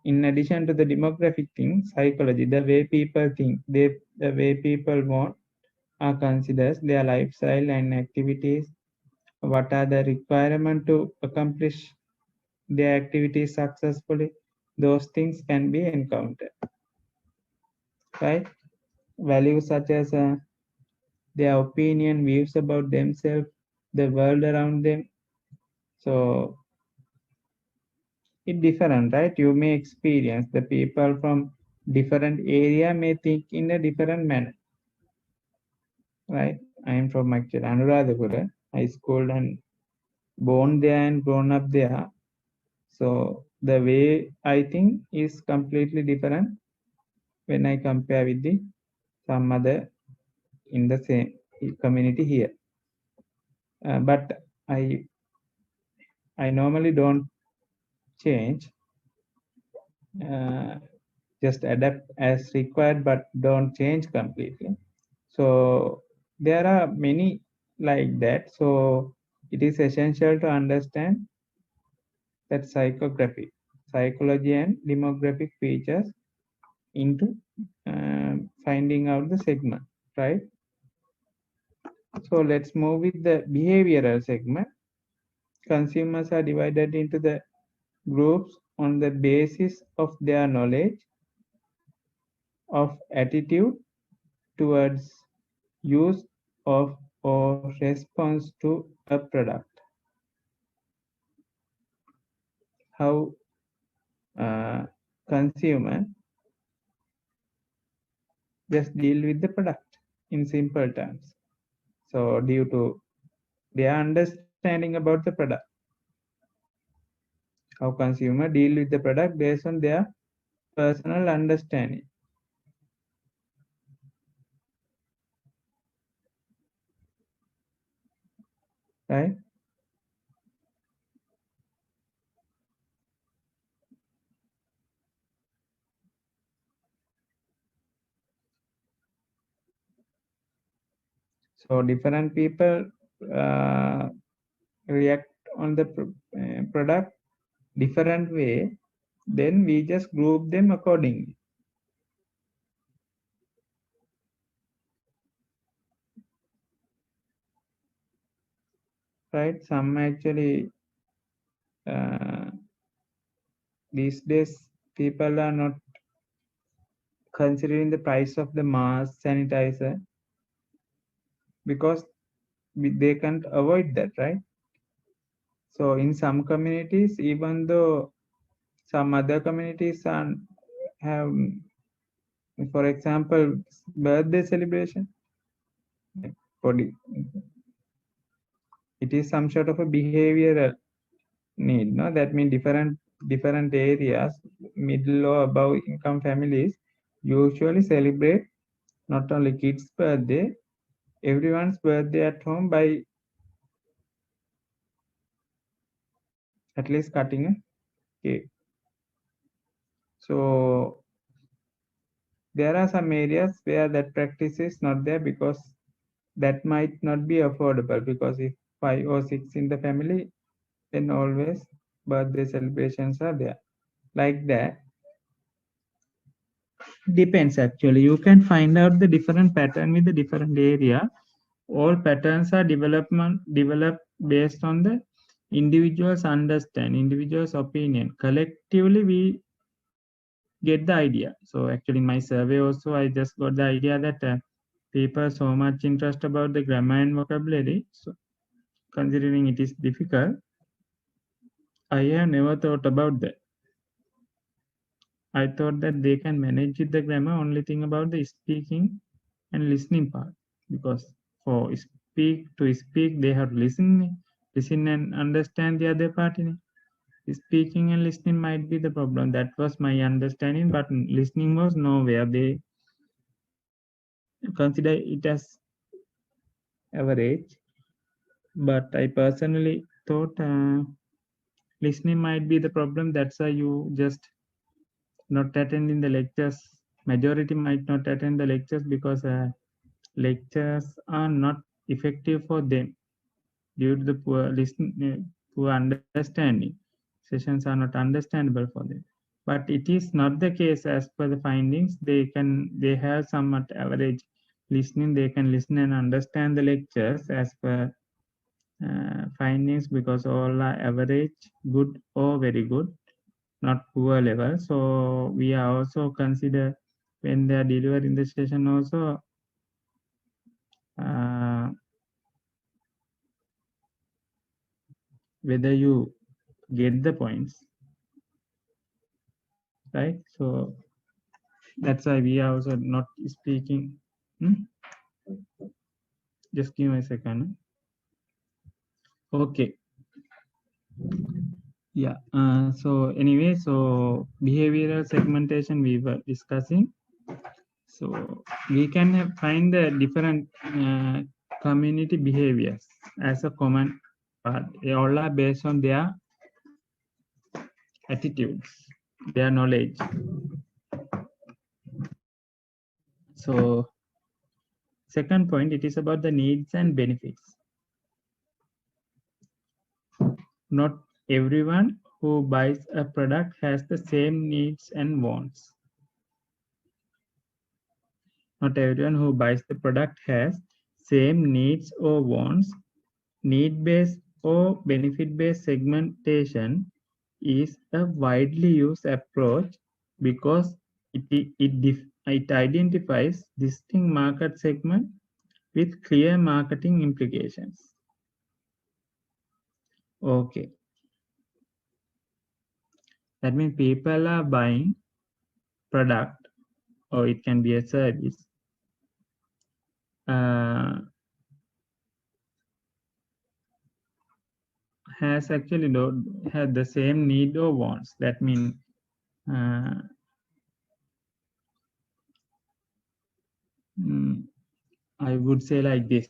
in addition to the demographic thing, psychology, the way people think, the way people want are considered their lifestyle and activities, what are the requirements to accomplish their activities successfully, those things can be encountered, right? Values such as their opinion, views about themselves, the world around them. So it's different, right? You may experience the people from different area may think in a different manner, right? I am from actually Anuradhapura High School and born there and grown up there. So the way I think is completely different when I compare with the some other in the same community here. But I normally don't change, just adapt as required, but don't change completely. So there are many like that. So it is essential to understand that psychology and demographic features into finding out the segment, right? So let's move with the behavioral segment. Consumers are divided into the groups on the basis of their knowledge of attitude towards use of or response to a product. How consumer just deal with the product in simple terms. So due to their understanding about the product, how consumer deal with the product based on their personal understanding, right? So different people uh, react on the product different way, then we just group them accordingly, right? Some actually these days people are not considering the price of the mask sanitizer because they can't avoid that, right? So in some communities, even though some other communities are, have, for example, birthday celebration, body, it is some sort of a behavioral need. No, that means different areas, middle or above income families usually celebrate not only kids' birthday, everyone's birthday at home by at least cutting a cake. So there are some areas where that practice is not there because that might not be affordable, because if 5 or 6 in the family, then always birthday celebrations are there. Like that. Depends actually. You can find out the different pattern with the different area. All patterns are developed based on the individual's understand, individual's opinion. Collectively, we get the idea. So actually in my survey also, I just got the idea that people so much interest about the grammar and vocabulary. So considering it is difficult, I have never thought about that. I thought that they can manage with the grammar, only thing about the speaking and listening part. Because for speak, they have to listen and understand the other part. Speaking and listening might be the problem. That was my understanding, but listening was nowhere. They consider it as average. But I personally thought listening might be the problem. That's why you just not attending the lectures. Majority might not attend the lectures because lectures are not effective for them due to the poor poor understanding. Sessions are not understandable for them. But it is not the case as per the findings. They have somewhat average listening. They can listen and understand the lectures as per findings because all are average, good or very good, not poor level. So we are also consider when they are delivering the session also uh, whether you get the points, right? So that's why we are also not speaking. Just give me a second. Okay. Yeah. So anyway, so behavioral segmentation we were discussing. So we can find the different community behaviors as a common part. They all are based on their attitudes, their knowledge. So second point, it is about the needs and benefits. Not everyone who buys a product has the same needs and wants. Not everyone who buys the product has same needs or wants. Need-based or benefit-based segmentation is a widely used approach because it identifies distinct market segment with clear marketing implications. Okay. That means people are buying product or it can be a service has actually don't have the same need or wants. That means I would say like this.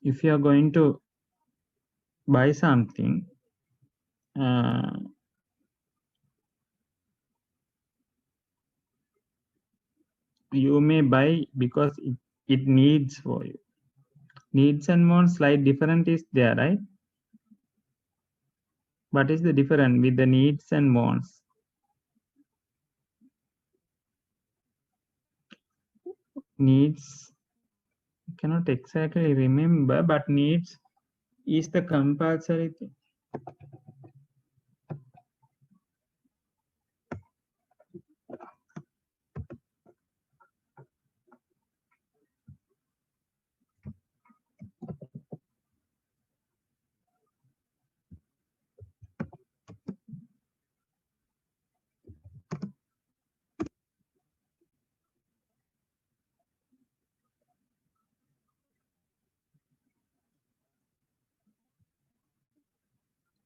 If you are going to buy something, you may buy because it needs for you. Needs and wants slight different is there, right? What is the difference with the needs and wants? Needs, I cannot exactly remember, but needs is the compulsory thing.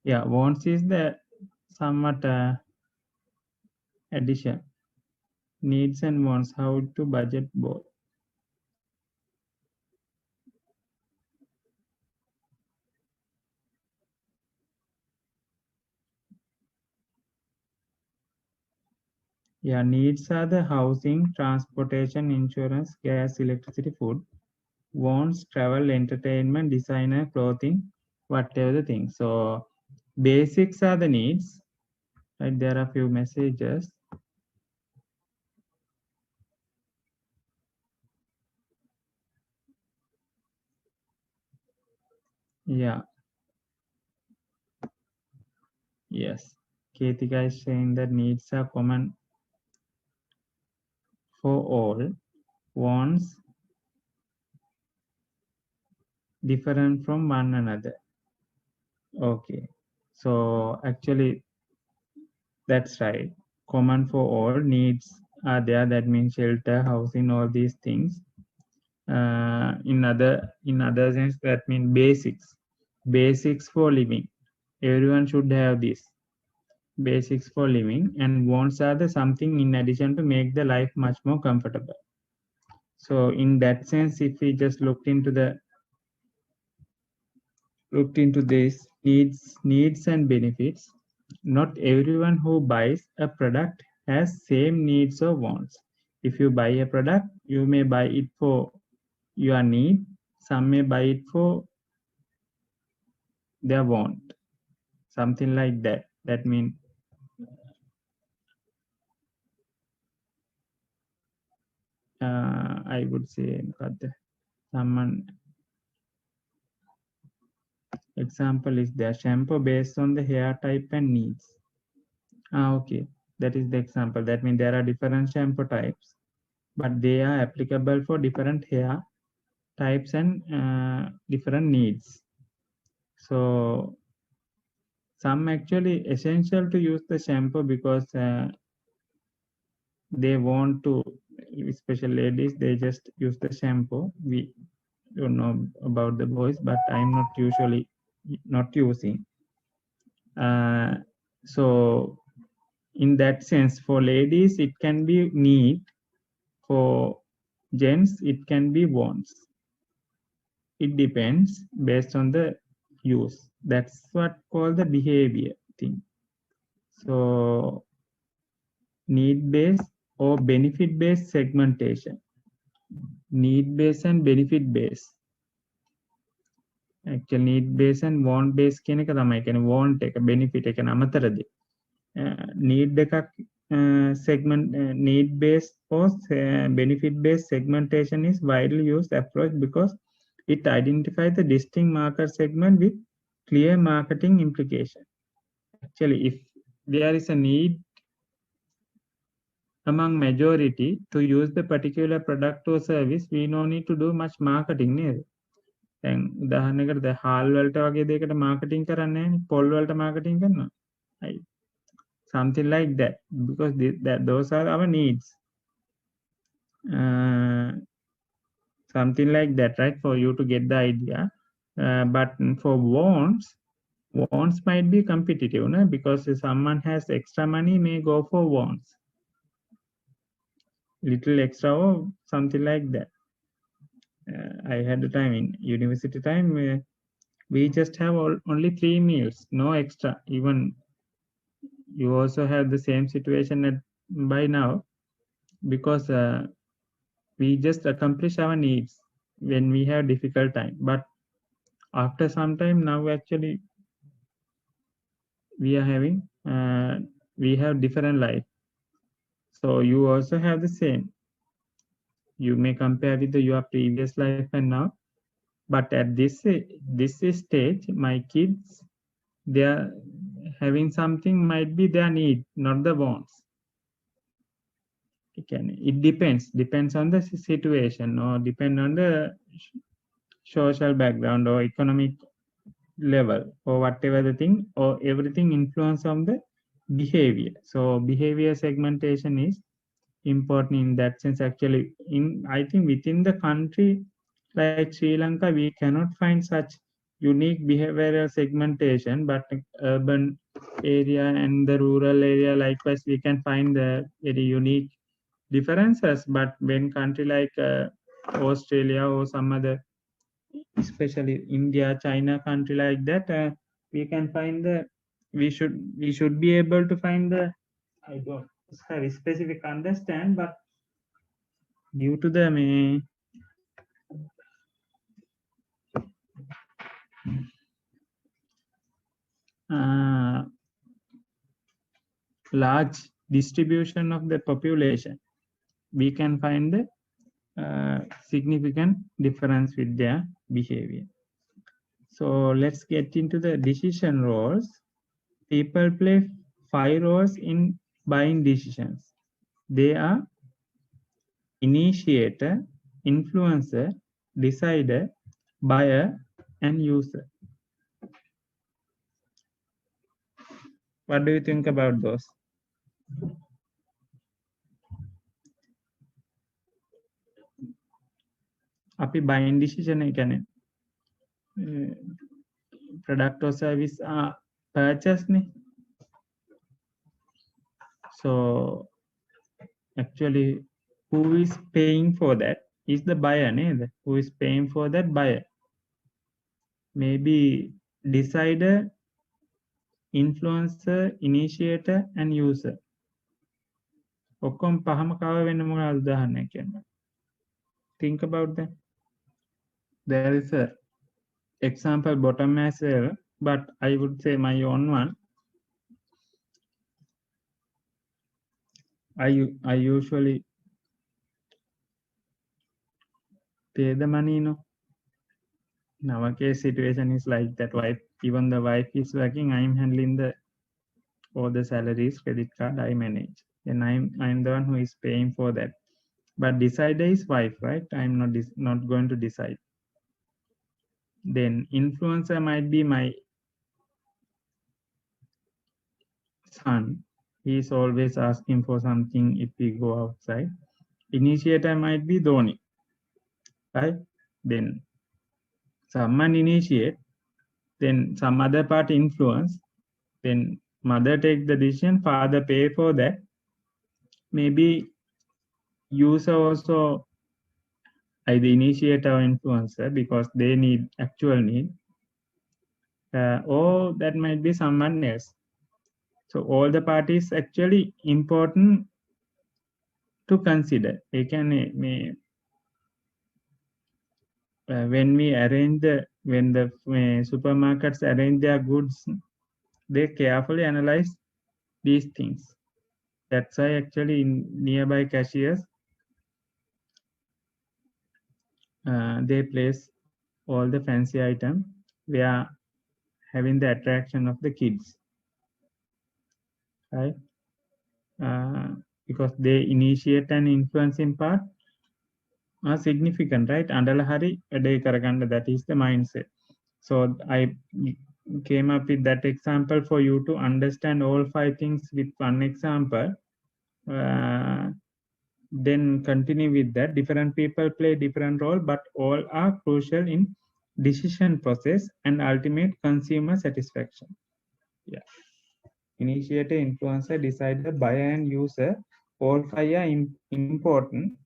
Yeah, wants is the somewhat addition. Needs and wants, how to budget both. Yeah, needs are the housing, transportation, insurance, gas, electricity, food. Wants, travel, entertainment, designer, clothing, whatever the thing. So basics are the needs, right? There are a few messages. Yeah. Yes. Ketika is saying that needs are common for all. Wants different from one another. Okay. So actually, that's right. Common for all needs are there. That means shelter, housing, all these things. In other sense, that means basics for living. Everyone should have this basics for living, and wants are the something in addition to make the life much more comfortable. So in that sense, if we just looked into the looked into this needs and benefits. Not everyone who buys a product has same needs or wants. If you buy a product, you may buy it for your need. Some may buy it for their want. Something like that. That means I would say someone example is there shampoo based on the hair type and needs. Okay, that is the example. That means there are different shampoo types, but they are applicable for different hair types and different needs. So some actually essential to use the shampoo because they want to, especially ladies, they just use the shampoo. We don't know about the boys, but I'm not usually not using. So in that sense, for ladies, it can be need. For gents, it can be wants. It depends based on the use. That's what called the behavior thing. So need-based or benefit-based segmentation. Need-based and benefit-based. Actually need-based and want-based කියන එක තමයි. කියන්නේ want එක benefit එක අමතර දේ. Need එකක් segment need-based or benefit-based segmentation is widely used approach because it identifies the distinct market segment with clear marketing implication. Actually, if there is a need among majority to use the particular product or service, we no need to do much marketing නේද? දැන් උදාහරණයකට දැන් හාල් වලට වගේ දෙයකට marketing කරන්නේ නැහැ නේ. පොල් වලට මාකටිං කරනවා. Something like that because those are our needs. Something like that, right? For you to get the idea. But for wants might be competitive, no? Because if someone has extra money, may go for wants. Little extra or something like that. I had the time in university time, we just have only 3 meals, no extra. Even you also have the same situation by now because we just accomplish our needs when we have difficult time. But after some time now, actually, we are having, we have different life. So you also have the same. You may compare with your previous life and now, but at this stage, my kids, they are having something might be their need, not the wants. It depends on the situation or depend on the social background or economic level or whatever the thing or everything influence on the behavior. So behavior segmentation is important in that sense. Actually, I think within the country like Sri Lanka, we cannot find such unique behavioral segmentation, but urban area and the rural area, likewise, we can find the very unique differences. But when country like Australia or some other, especially India, China country like that, we can find we should be able to find the, I don't have a specific understand, but due to the large distribution of the population, we can find the significant difference with their behavior. So let's get into the decision roles. People play 5 roles in buying decisions. They are initiator, influencer, decider, buyer, and user. What do you think about those? අපි buying decision එක කියන්නේ product or service purchase නේ. So actually who is paying for that is the buyer නේද? Who is paying for that buyer? Maybe decider, influencer, initiator, and user. ඔක්කොම පහම කව වෙන්න මොකක්ද උදාහරණයක් කියන්න. Think about that. There is a example bottom as well, but I would say my own one. I usually pay the money, In our case, situation is like that. Wife, even the wife is working, I'm handling all the salaries, credit card I manage, and I'm the one who is paying for that. But decider is wife, right? I'm not going to decide. Then influencer might be my son. He's always asking for something if we go outside. Initiator might be Dhoni, right? Then someone initiate, then some other part influence, then mother take the decision, father pay for that. Maybe user also either initiator or influencer because they need actual need, or that might be someone else. So all the parties actually important to consider. When we arrange when the supermarkets arrange their goods, they carefully analyze these things. That's why actually in nearby cashiers, they place all the fancy items. We are having the attraction of the kids, right? Because they initiate and influencing part are significant, right? Andala hari ade karaganda, that is the mindset. So I came up with that example for you to understand all 5 things with one example. Then continue with that. Different people play different role, but all are crucial in decision process and ultimate consumer satisfaction. Yeah. Initiator, influencer, decider, buyer, and user, all 5 are important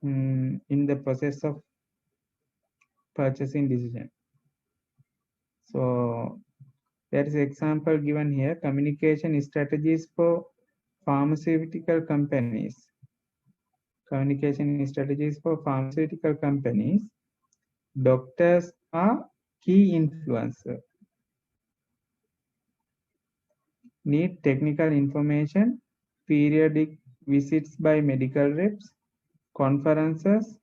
in the process of purchasing decision. So there is example given here: communication strategies for pharmaceutical companies. Communication strategies for pharmaceutical companies. Doctors are key influencer. Need technical information, periodic visits by medical reps, conferences,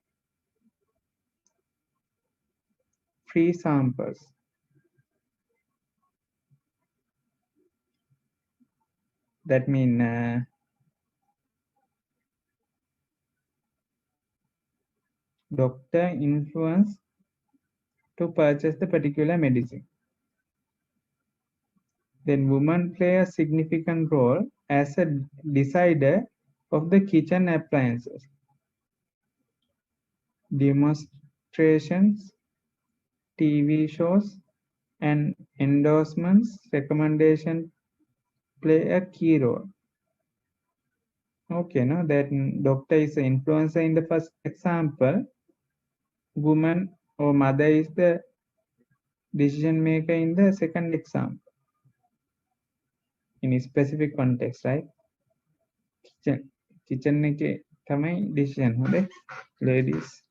free samples. That means doctor influence to purchase the particular medicine. Then women play a significant role as a decider of the kitchen appliances. Demonstrations, TV shows, and endorsements, recommendation play a key role. Okay, no, that doctor is an influencer in the first example. Woman or mother is the decision maker in the second example. In a specific context, right? Kitchen එක තමයි decision, හොඳයි ladies.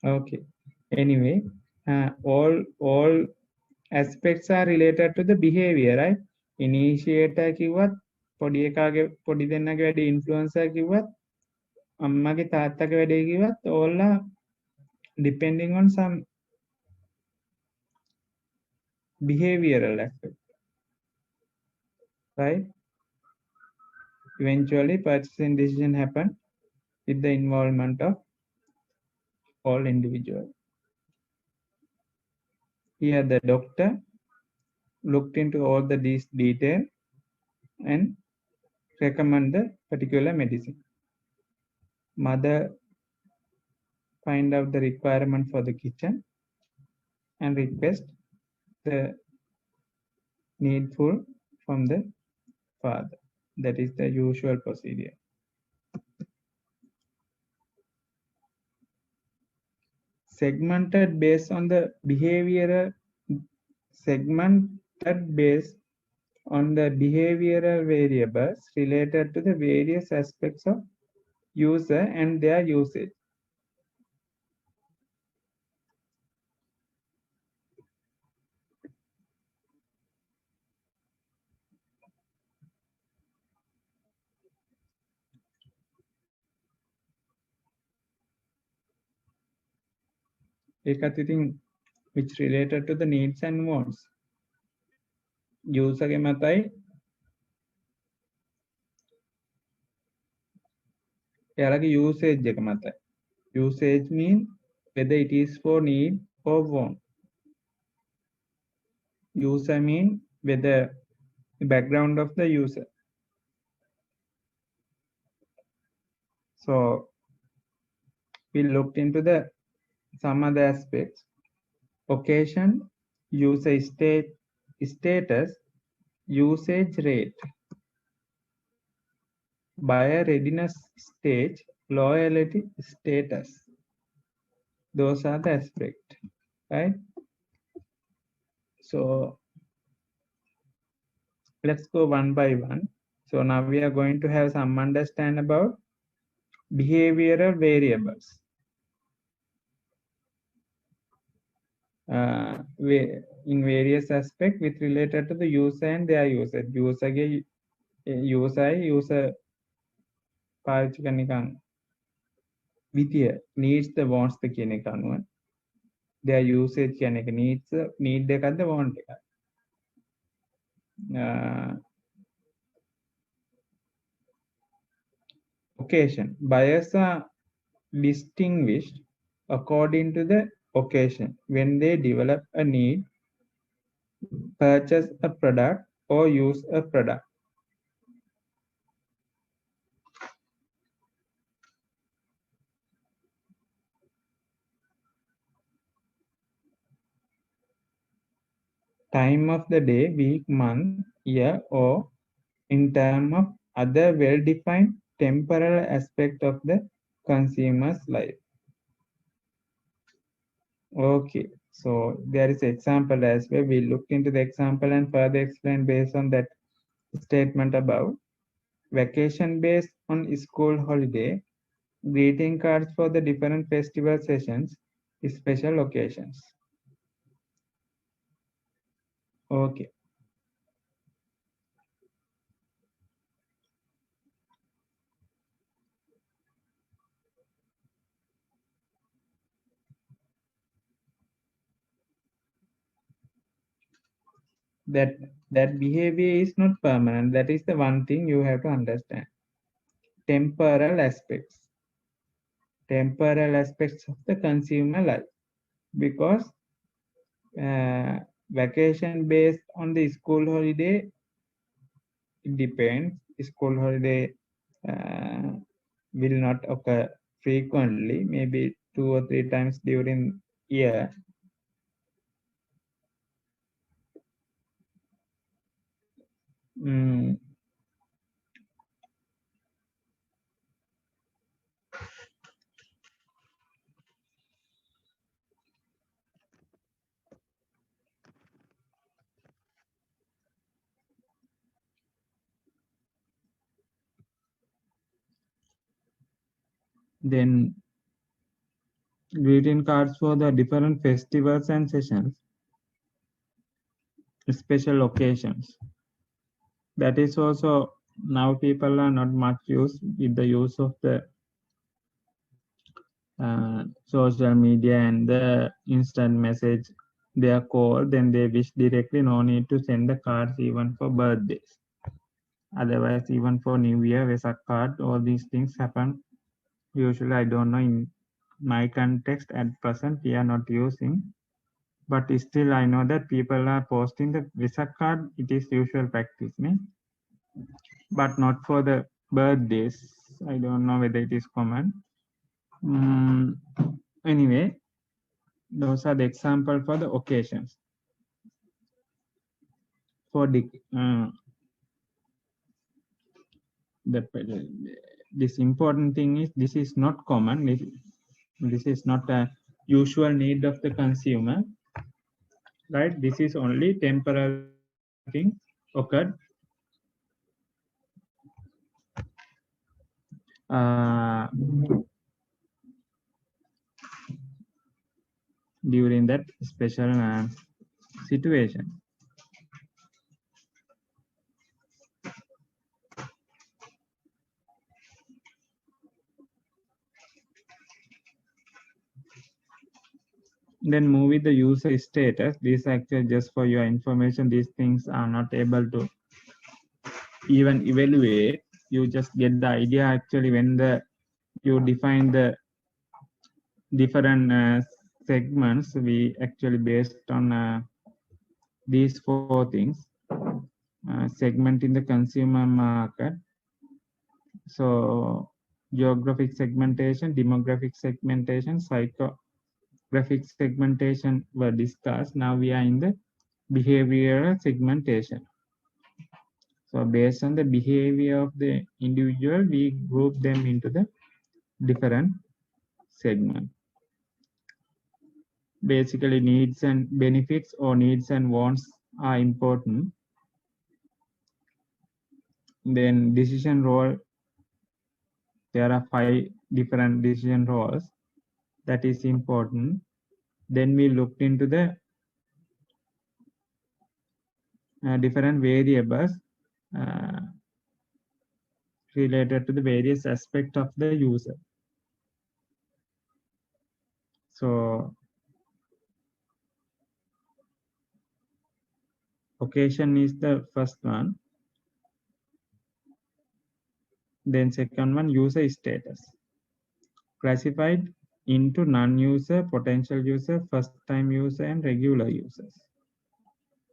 Okay, anyway, all aspects are related to the behavior, right? Initiator කිව්වත් පොඩි එකාගේ පොඩි දෙන්නගේ වැඩි influencer කිව්වත් අම්මගේ තාත්තගේ වැඩේ කිව්වත් all are depending on some behavioral aspect, right? Eventually purchasing decision happen with the involvement of all individuals. Here the doctor looked into all the detail and recommend the particular medicine. Mother find out the requirement for the kitchen and request the needful from the father. That is the usual procedure. segmented based on the behavioral variables related to the various aspects of user and their usage. ඒකත් ඉතින් which related to the needs and wants. user ගේ මතයි එයාලගේ usage එක මතයි. Usage mean whether it is for need or want. User mean whether the background of the user. So we looked into the some other aspects. Occasion, user status, usage rate, buyer readiness stage, loyalty status. Those are the aspects, right? So let's go one by one. So now we are going to have some understand about behavioral variables. In various aspects with related to the user and their usage. User පාවිච්චි කරන එකන් විදිය needs the wants the කියන එක අනුව their usage කියන එක need එකක්ද want එකක්ද. Occasion, buyers are distinguished according to the occasion when they develop a need, purchase a product or use a product. Time of the day, week, month, year, or in terms of other well-defined temporal aspect of the consumer's life. Okay, so there is example as well. We looked into the example and further explain based on that statement above. Vacation based on school holiday, greeting cards for the different festival sessions, special occasions. Okay. That behavior is not permanent. That is the one thing you have to understand. Temporal aspects of the consumer life, because vacation based on the school holiday, it depends. School holiday will not occur frequently, maybe 2 or 3 times during year. Then greeting cards for the different festivals and sessions, special occasions. That is also now people are not much used with the use of the social media and the instant message. They are called, then they wish directly, no need to send the cards even for birthdays. Otherwise, even for New Year, Vesak card, all these things happen. Usually, I don't know, in my context at present, we are not using. But still, I know that people are posting the Vesak card. It is usual practice, but not for the birthdays. I don't know whether it is common. Anyway, those are the example for the occasions. For this important thing is, this is not common. This is not a usual need of the consumer, right? This is only temporary thing occurred. Uh, During that special situation. Then move with the user status. This actually just for your information. These things are not able to even evaluate. You just get the idea actually when you define the different segments. We actually based on these four things. Segment in the consumer market. So geographic segmentation, demographic segmentation, psychographic segmentation were discussed. Now we are in the behavioral segmentation. So based on the behavior of the individual, we group them into the different segments. Basically, needs and benefits or needs and wants are important. Then decision role, there are 5 different decision roles. That is important. Then we looked into the different variables uh, related to the various aspects of the user. So occasion is the first one. Then second one, user status. Classified into non-user, potential user, first-time user, and regular users.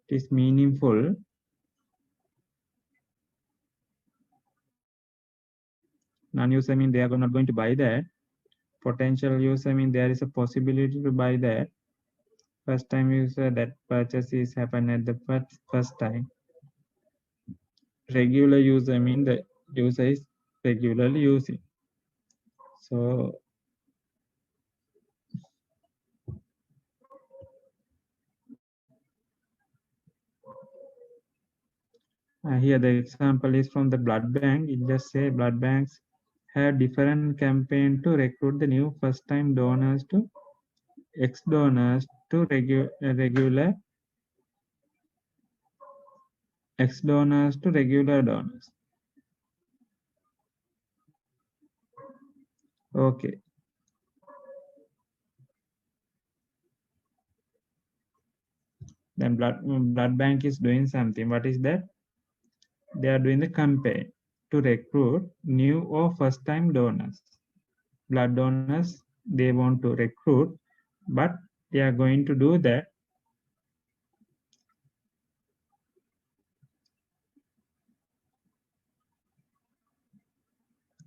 It is meaningful. Non-user means they are not going to buy that. Potential user means there is a possibility to buy that. First-time user, that purchase is happen at the first time. Regular user means the user is regularly using. So here the example is from the blood bank. It just say blood banks have different campaign to recruit the new first-time donors to ex-donors to regular ex-donors to regular donors. Okay. Then blood bank is doing something. What is that? They are doing the campaign to recruit new or first-time donors. Blood donors they want to recruit, but they are going to do that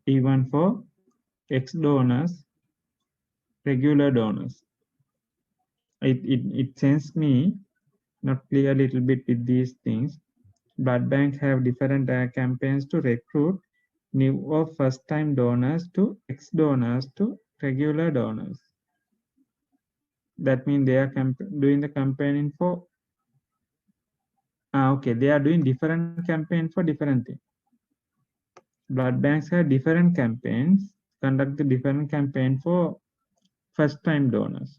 even for ex-donors, regular donors. It sends me not clear a little bit with these things. Blood banks have different campaigns to recruit new or first-time donors to ex-donors to regular donors. That means they are doing the campaigning for. Okay, they are doing different campaign for different things. Blood banks have different campaigns, conduct the different campaign for first-time donors,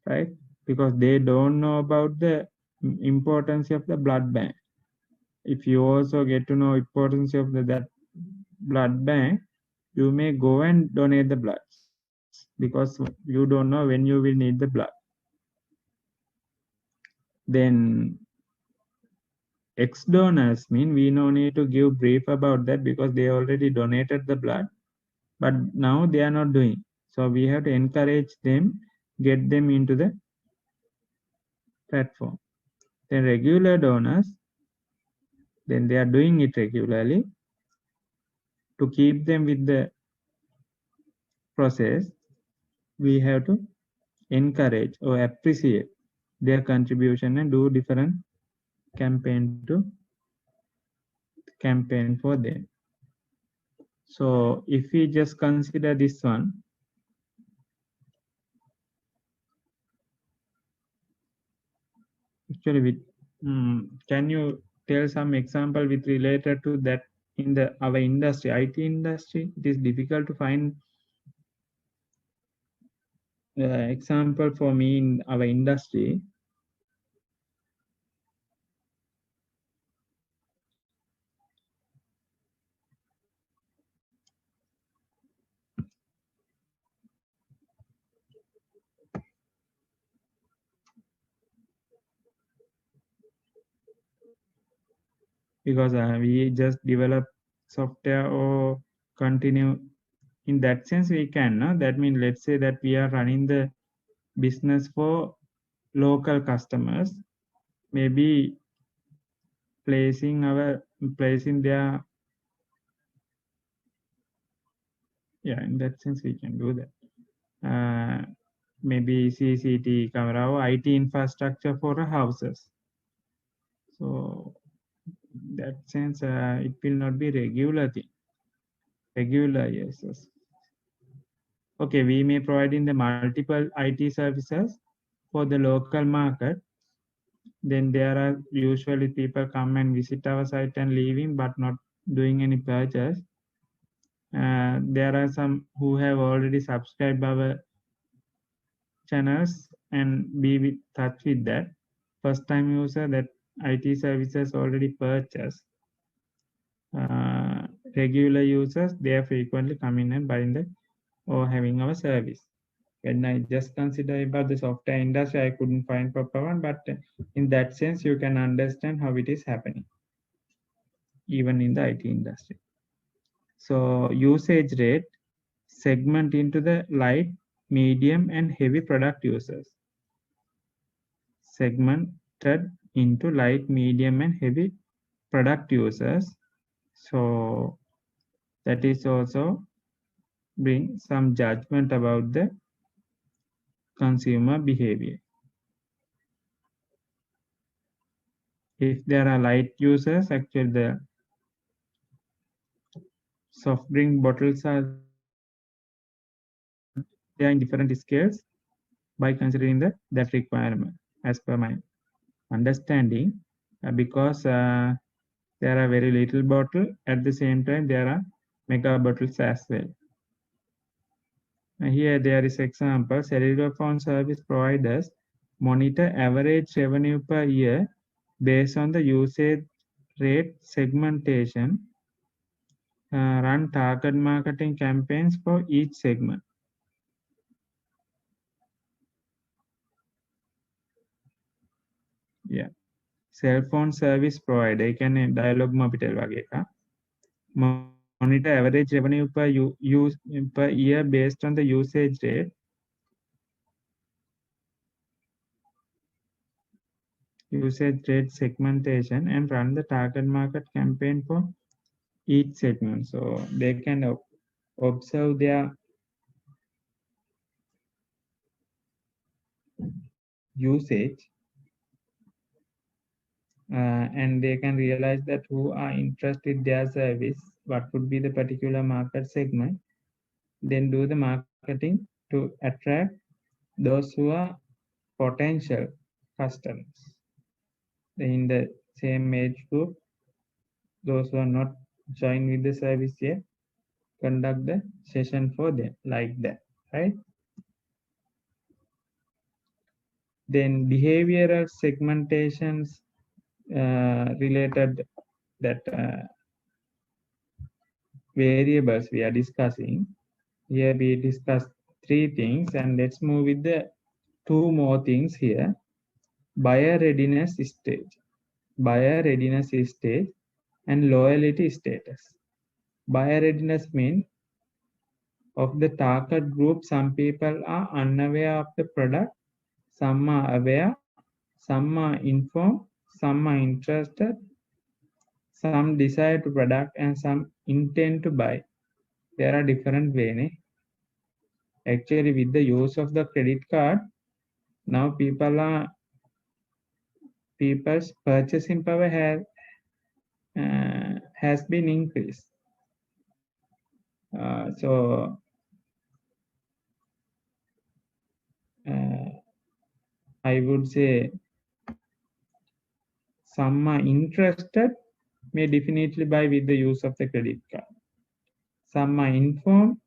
right? Because they don't know about the importance of the blood bank. If you also get to know importance of that blood bank, you may go and donate the blood because you don't know when you will need the blood. Then ex-donors mean we no need to give brief about that because they already donated the blood, but now they are not doing. So we have to encourage them, get them into the platform. Then regular donors, then they are doing it regularly. To keep them with the process, we have to encourage or appreciate their contribution and do different campaign for them. So if we just consider this one, actually with can you tell some example with related to that in the our industry, IT industry? It is difficult to find example for me in our industry. Because we just develop software or continue in that sense we can, no? That means let's say that we are running the business for local customers, maybe placing their, yeah, in that sense we can do that. Maybe CCTV camera or IT infrastructure for the houses. So that sense it will not be regular thing. Regular, yes. Okay, we may provide in the multiple IT services for the local market. Then there are usually people come and visit our site and leaving but not doing any purchase. There are some who have already subscribed our channels and be with touch with that. First time user that IT services already purchased. Regular users, they are frequently coming and buying the or having our service. When I just consider about the software industry, I couldn't find proper one, but in that sense, you can understand how it is happening, even in the IT industry. So usage rate segment into the light, medium, and heavy product users. Segmented into light, medium, and heavy product users. So that is also bring some judgment about the consumer behavior. If there are light users, actually the soft drink bottles are there in different scales by considering that requirement as per my understanding, because there are very little bottle, at the same time there are mega bottles as well. Here there is example, cellular phone service providers monitor average revenue per year based on the usage rate segmentation, run target marketing campaigns for each segment. Yeah. Cell phone service provider, ඒ කියන්නේ dialog mobitel වගේ එකක්. Monitor average revenue per year based on the usage rate. Usage rate segmentation and run the target market campaign for each segment. So they can observe their usage and they can realize that who are interested in their service, what would be the particular market segment, then do the marketing to attract those who are potential customers in the same age group. Those who are not joined with the service yet, conduct the session for them, like that, right? Then behavioral segmentations related that variables we are discussing. Here we discussed 3 things, and let's move with the 2 more things here. Buyer readiness stage and loyalty status. Buyer readiness means of the target group, some people are unaware of the product, some are aware, some are informed, some are interested, some desire to product, and some intend to buy. There are different ways. Actually, with the use of the credit card, now people's purchasing power has been increased. So I would say Some are interested, may definitely buy with the use of the credit card. Some are informed,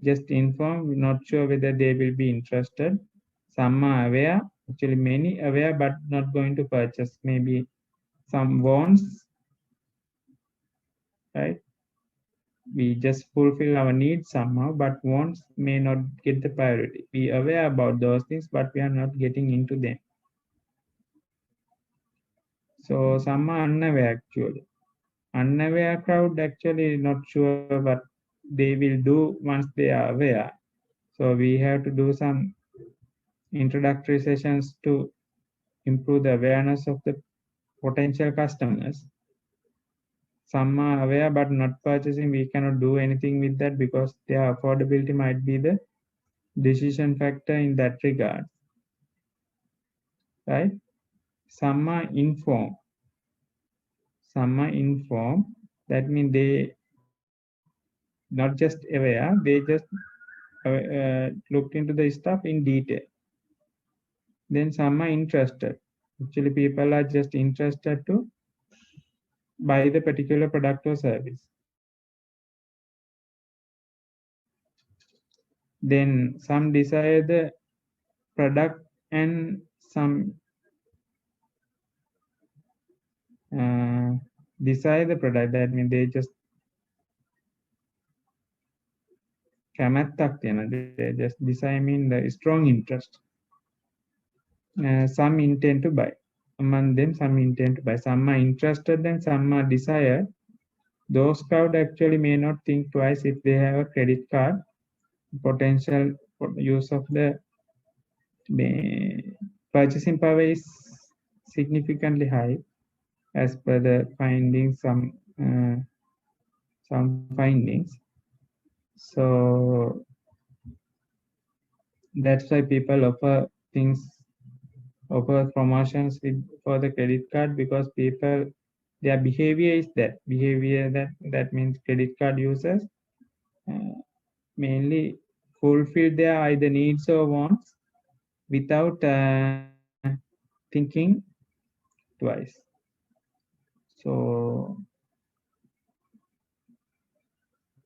just informed, not sure whether they will be interested. Some are aware, actually many aware, but not going to purchase. Maybe some wants, right? We just fulfill our needs somehow, but wants may not get the priority. We are aware about those things, but we are not getting into them. So some are unaware actually. Unaware crowd actually not sure what they will do once they are aware. So we have to do some introductory sessions to improve the awareness of the potential customers. Some are aware but not purchasing. We cannot do anything with that because their affordability might be the decision factor in that regard, right? Some are informed. Some are informed. That means they not just aware, they just looked into the stuff in detail. Then some are interested. Actually, people are just interested to buy the particular product or service. Then some desire the product and some desire the product. That means they just කැමැත්තක් තියෙන. They just desire mean the strong interest. Some intend to buy. Among them, some intend to buy. Some are interested and some are desire. Those crowd actually may not think twice if they have a credit card. Potential use of the purchasing power is significantly high as per the findings, some findings. So that's why people offer promotions for the credit card, because people, their behavior is that means credit card users mainly fulfill their either needs or wants without thinking twice. So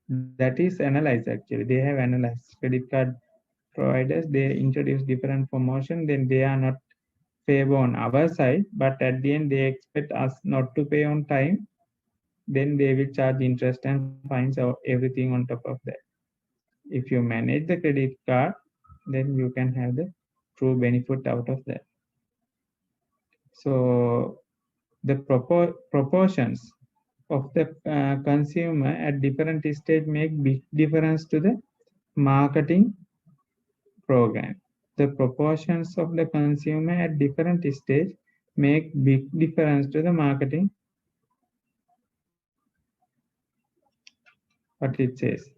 that is analyzed actually. They have analyzed credit card providers. They introduce different promotion. Then they are not favor on our side, but at the end they expect us not to pay on time. Then they will charge interest and fines or everything on top of that. If you manage the credit card, then you can have the true benefit out of that. So the proportions of the consumer at different stage make big difference to the marketing program. The proportions of the consumer at different stage make big difference to the marketing. What it says.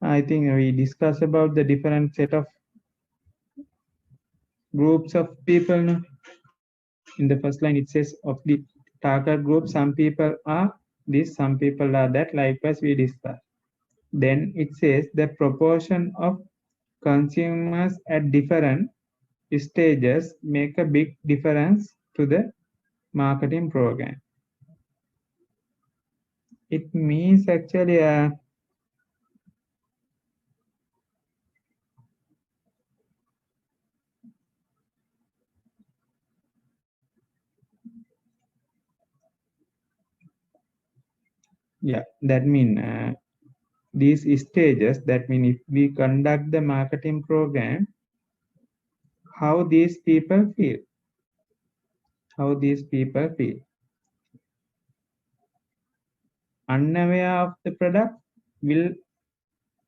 I think we discussed about the different set of groups of people. No? In the first line, it says of the target group, some people are this, some people are that. Likewise, we discussed. Then it says the proportion of consumers at different stages make a big difference to the marketing program. It means actually yeah, that mean these stages, that mean if we conduct the marketing program, how these people feel. Unaware of the product will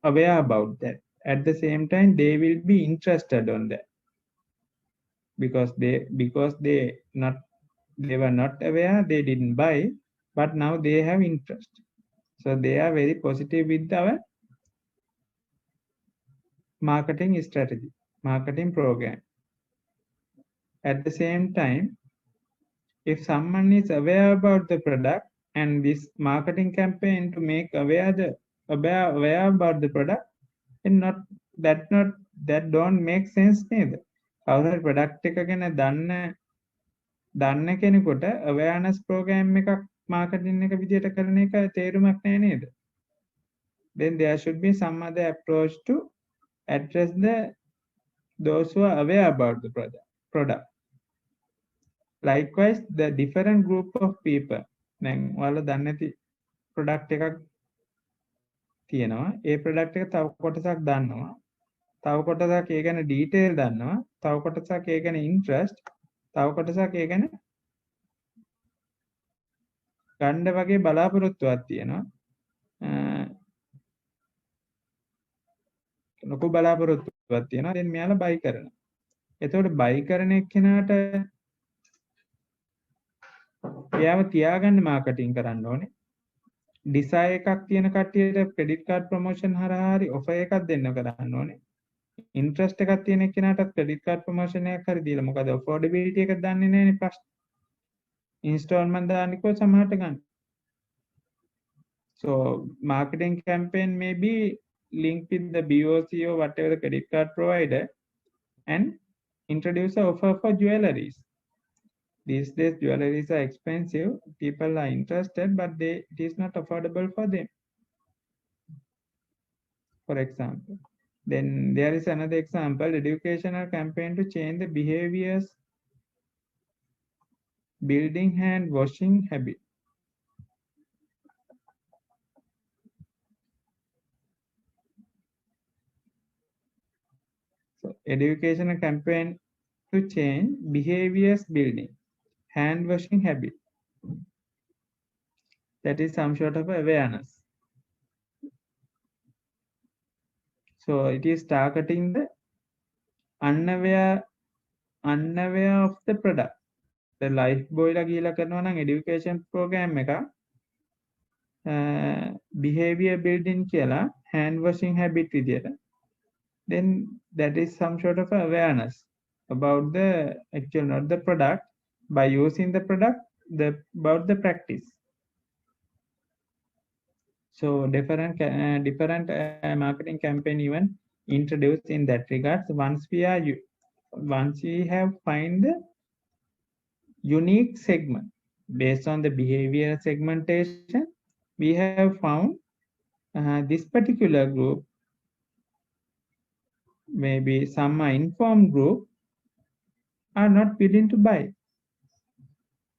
aware about that. At the same time, they will be interested on that because they were not aware, they didn't buy, but now they have interest. So they are very positive with our marketing strategy, marketing program. At the same time, if someone is aware about the product and this marketing campaign to make aware about the product, and not that don't make sense නේද? කවුරු හරි product එක ගැන දන්න කෙනෙකුට awareness program එකක් marketing එක විදියට කරන එක තේරුමක් නැහැ නේද? Then there should be some other approach to address those who are aware about the product. Likewise, the different group of people. දැන් ඔයාලා දන්නේ නැති product එකක් තියෙනවා. ඒ product එක තව කොටසක් දන්නවා. තව කොටසක් ඒ ගැන detail දන්නවා. තව කොටසක් ඒ ගැන interest. තව කොටසක් ඒ ගැන ගන්න වගේ බලාපොරොත්තුවක් තියෙනවා. ලොකු බලාපොරොත්තුවක් තියෙනවා. දැන් මෙයාලා buy කරනවා. එතකොට buy කරන එක්කෙනාට එයාව තියාගන්න marketing කරන්න ඕනේ. desire එකක් තියෙන කට්ටියට credit card promotion හරහා හරි offer එකක් දෙන්න කරන්න ඕනේ. interest එකක් තියෙන එක්කෙනාටත් credit card promotion එකක් හරි දීලා මොකද affordability එක දන්නේ නැහැනේ ප්‍රශ්න. installment දාන්න කිව්වොත් සමහරට ගන්න. So marketing campaign may be linked with the BOC or whatever the credit card provider and introduce an offer for jewelries. These days jewelries are expensive. People are interested, but it is not affordable for them. For example. Then there is another example, educational campaign to change the behaviors, building hand washing habit. So educational campaign to change behaviors building, hand washing habit. That is some sort of awareness. So it is targeting the unaware of the product. The life boy la gila කරනවා නම් education program එක behavior building කියලා hand washing habit විදියට. Then that is some sort of awareness about the actual, not the product, by using the product, about the practice. So different marketing campaign even introduced in that regards. Once we have find the unique segment based on the behavior segmentation, we have found this particular group, maybe some informed group are not willing to buy.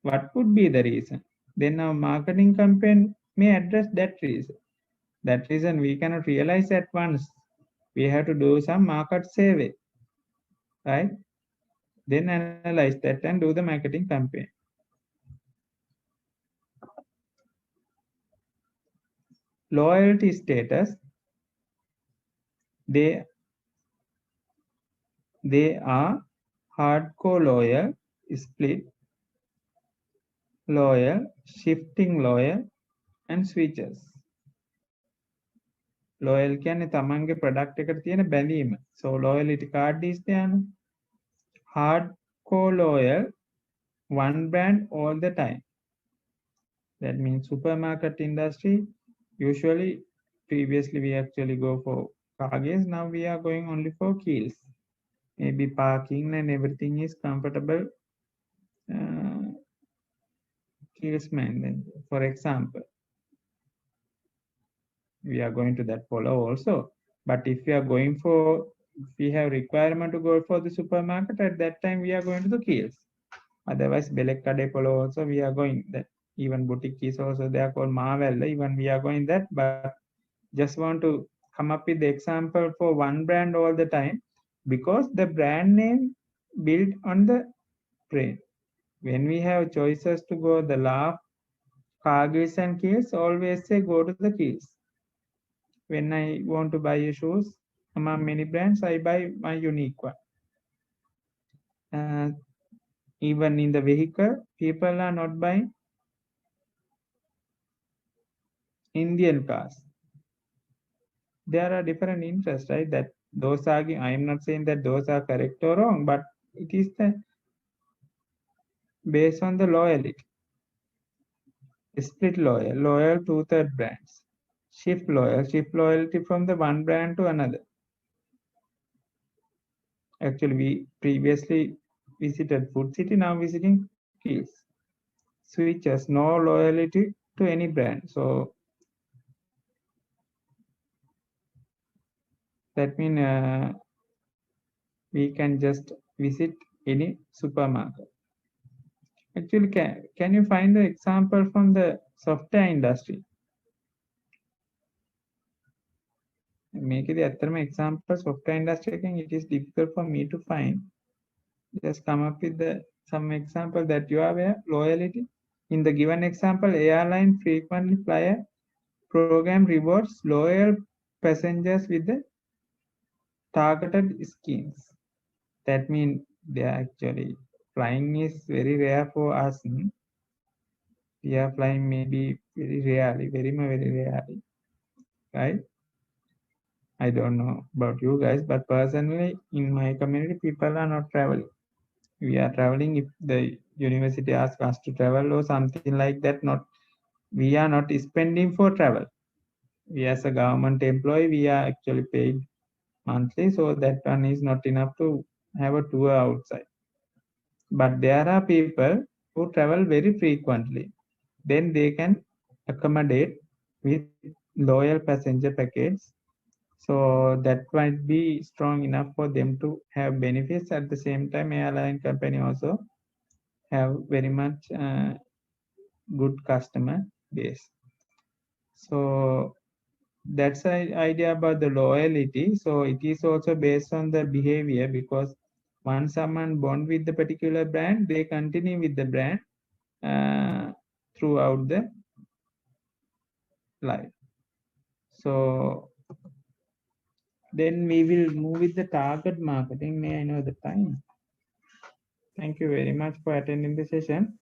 What could be the reason? Then our marketing campaign may address that reason. That reason we cannot realize at once. We have to do some market survey, right? Then analyze that and do the marketing campaign. Loyalty status. They are hardcore loyal, split loyal, shifting loyal, and switches. Loyal කියන්නේ තමන්ගේ product එකට තියෙන බැඳීම. So loyalty card is there. Hardcore loyal, one brand all the time. That means supermarket industry. Usually, previously we actually go for cargos. Now we are going only for keels. Maybe parking and everything is comfortable. Keelsman, for example. We are going to that follow also. But if we are going for, if we have requirement to go for the supermarket, at that time we are going to the keels. Otherwise, Belek Kade Polo also we are going that. Even boutique is also they are called Marvel. Even we are going that, but just want to come up with the example for one brand all the time because the brand name built on the brain. When we have choices to go the laugh, cargos and keys, always say go to the keys. When I want to buy a shoes among many brands, I buy my unique one. Even in the vehicle, people are not buying Indian cars. There are different interests, right? That those are, I am not saying that those are correct or wrong, but it is the based on the loyalty. Split loyal 2/3 brands. Shift loyalty from the one brand to another. Actually, we previously visited Food City, now visiting Kills. Switches, no loyalty to any brand. So that means we can just visit any supermarket. Actually, can you find the example from the software industry? Make it the example software industry. It is difficult for me to find. Just come up with some example that you are aware. Loyalty. In the given example, airline frequently flyer program rewards loyal passengers with the targeted schemes. That means they are actually flying is very rare for us. We are flying maybe very rarely, very rarely, right? I don't know about you guys, but personally, in my community, people are not traveling. We are traveling if the university asks us to travel or something like that. Not, we are not spending for travel. We as a government employee, we are actually paid monthly, so that one is not enough to have a tour outside. But there are people who travel very frequently. Then they can accommodate with loyal passenger package. So that might be strong enough for them to have benefits. At the same time, airline company also have very much good customer base. So that's an idea about the loyalty. So it is also based on the behavior, because once someone bond with the particular brand, they continue with the brand throughout the life. So then we will move with the target marketing. May I know the time? Thank you very much for attending the session.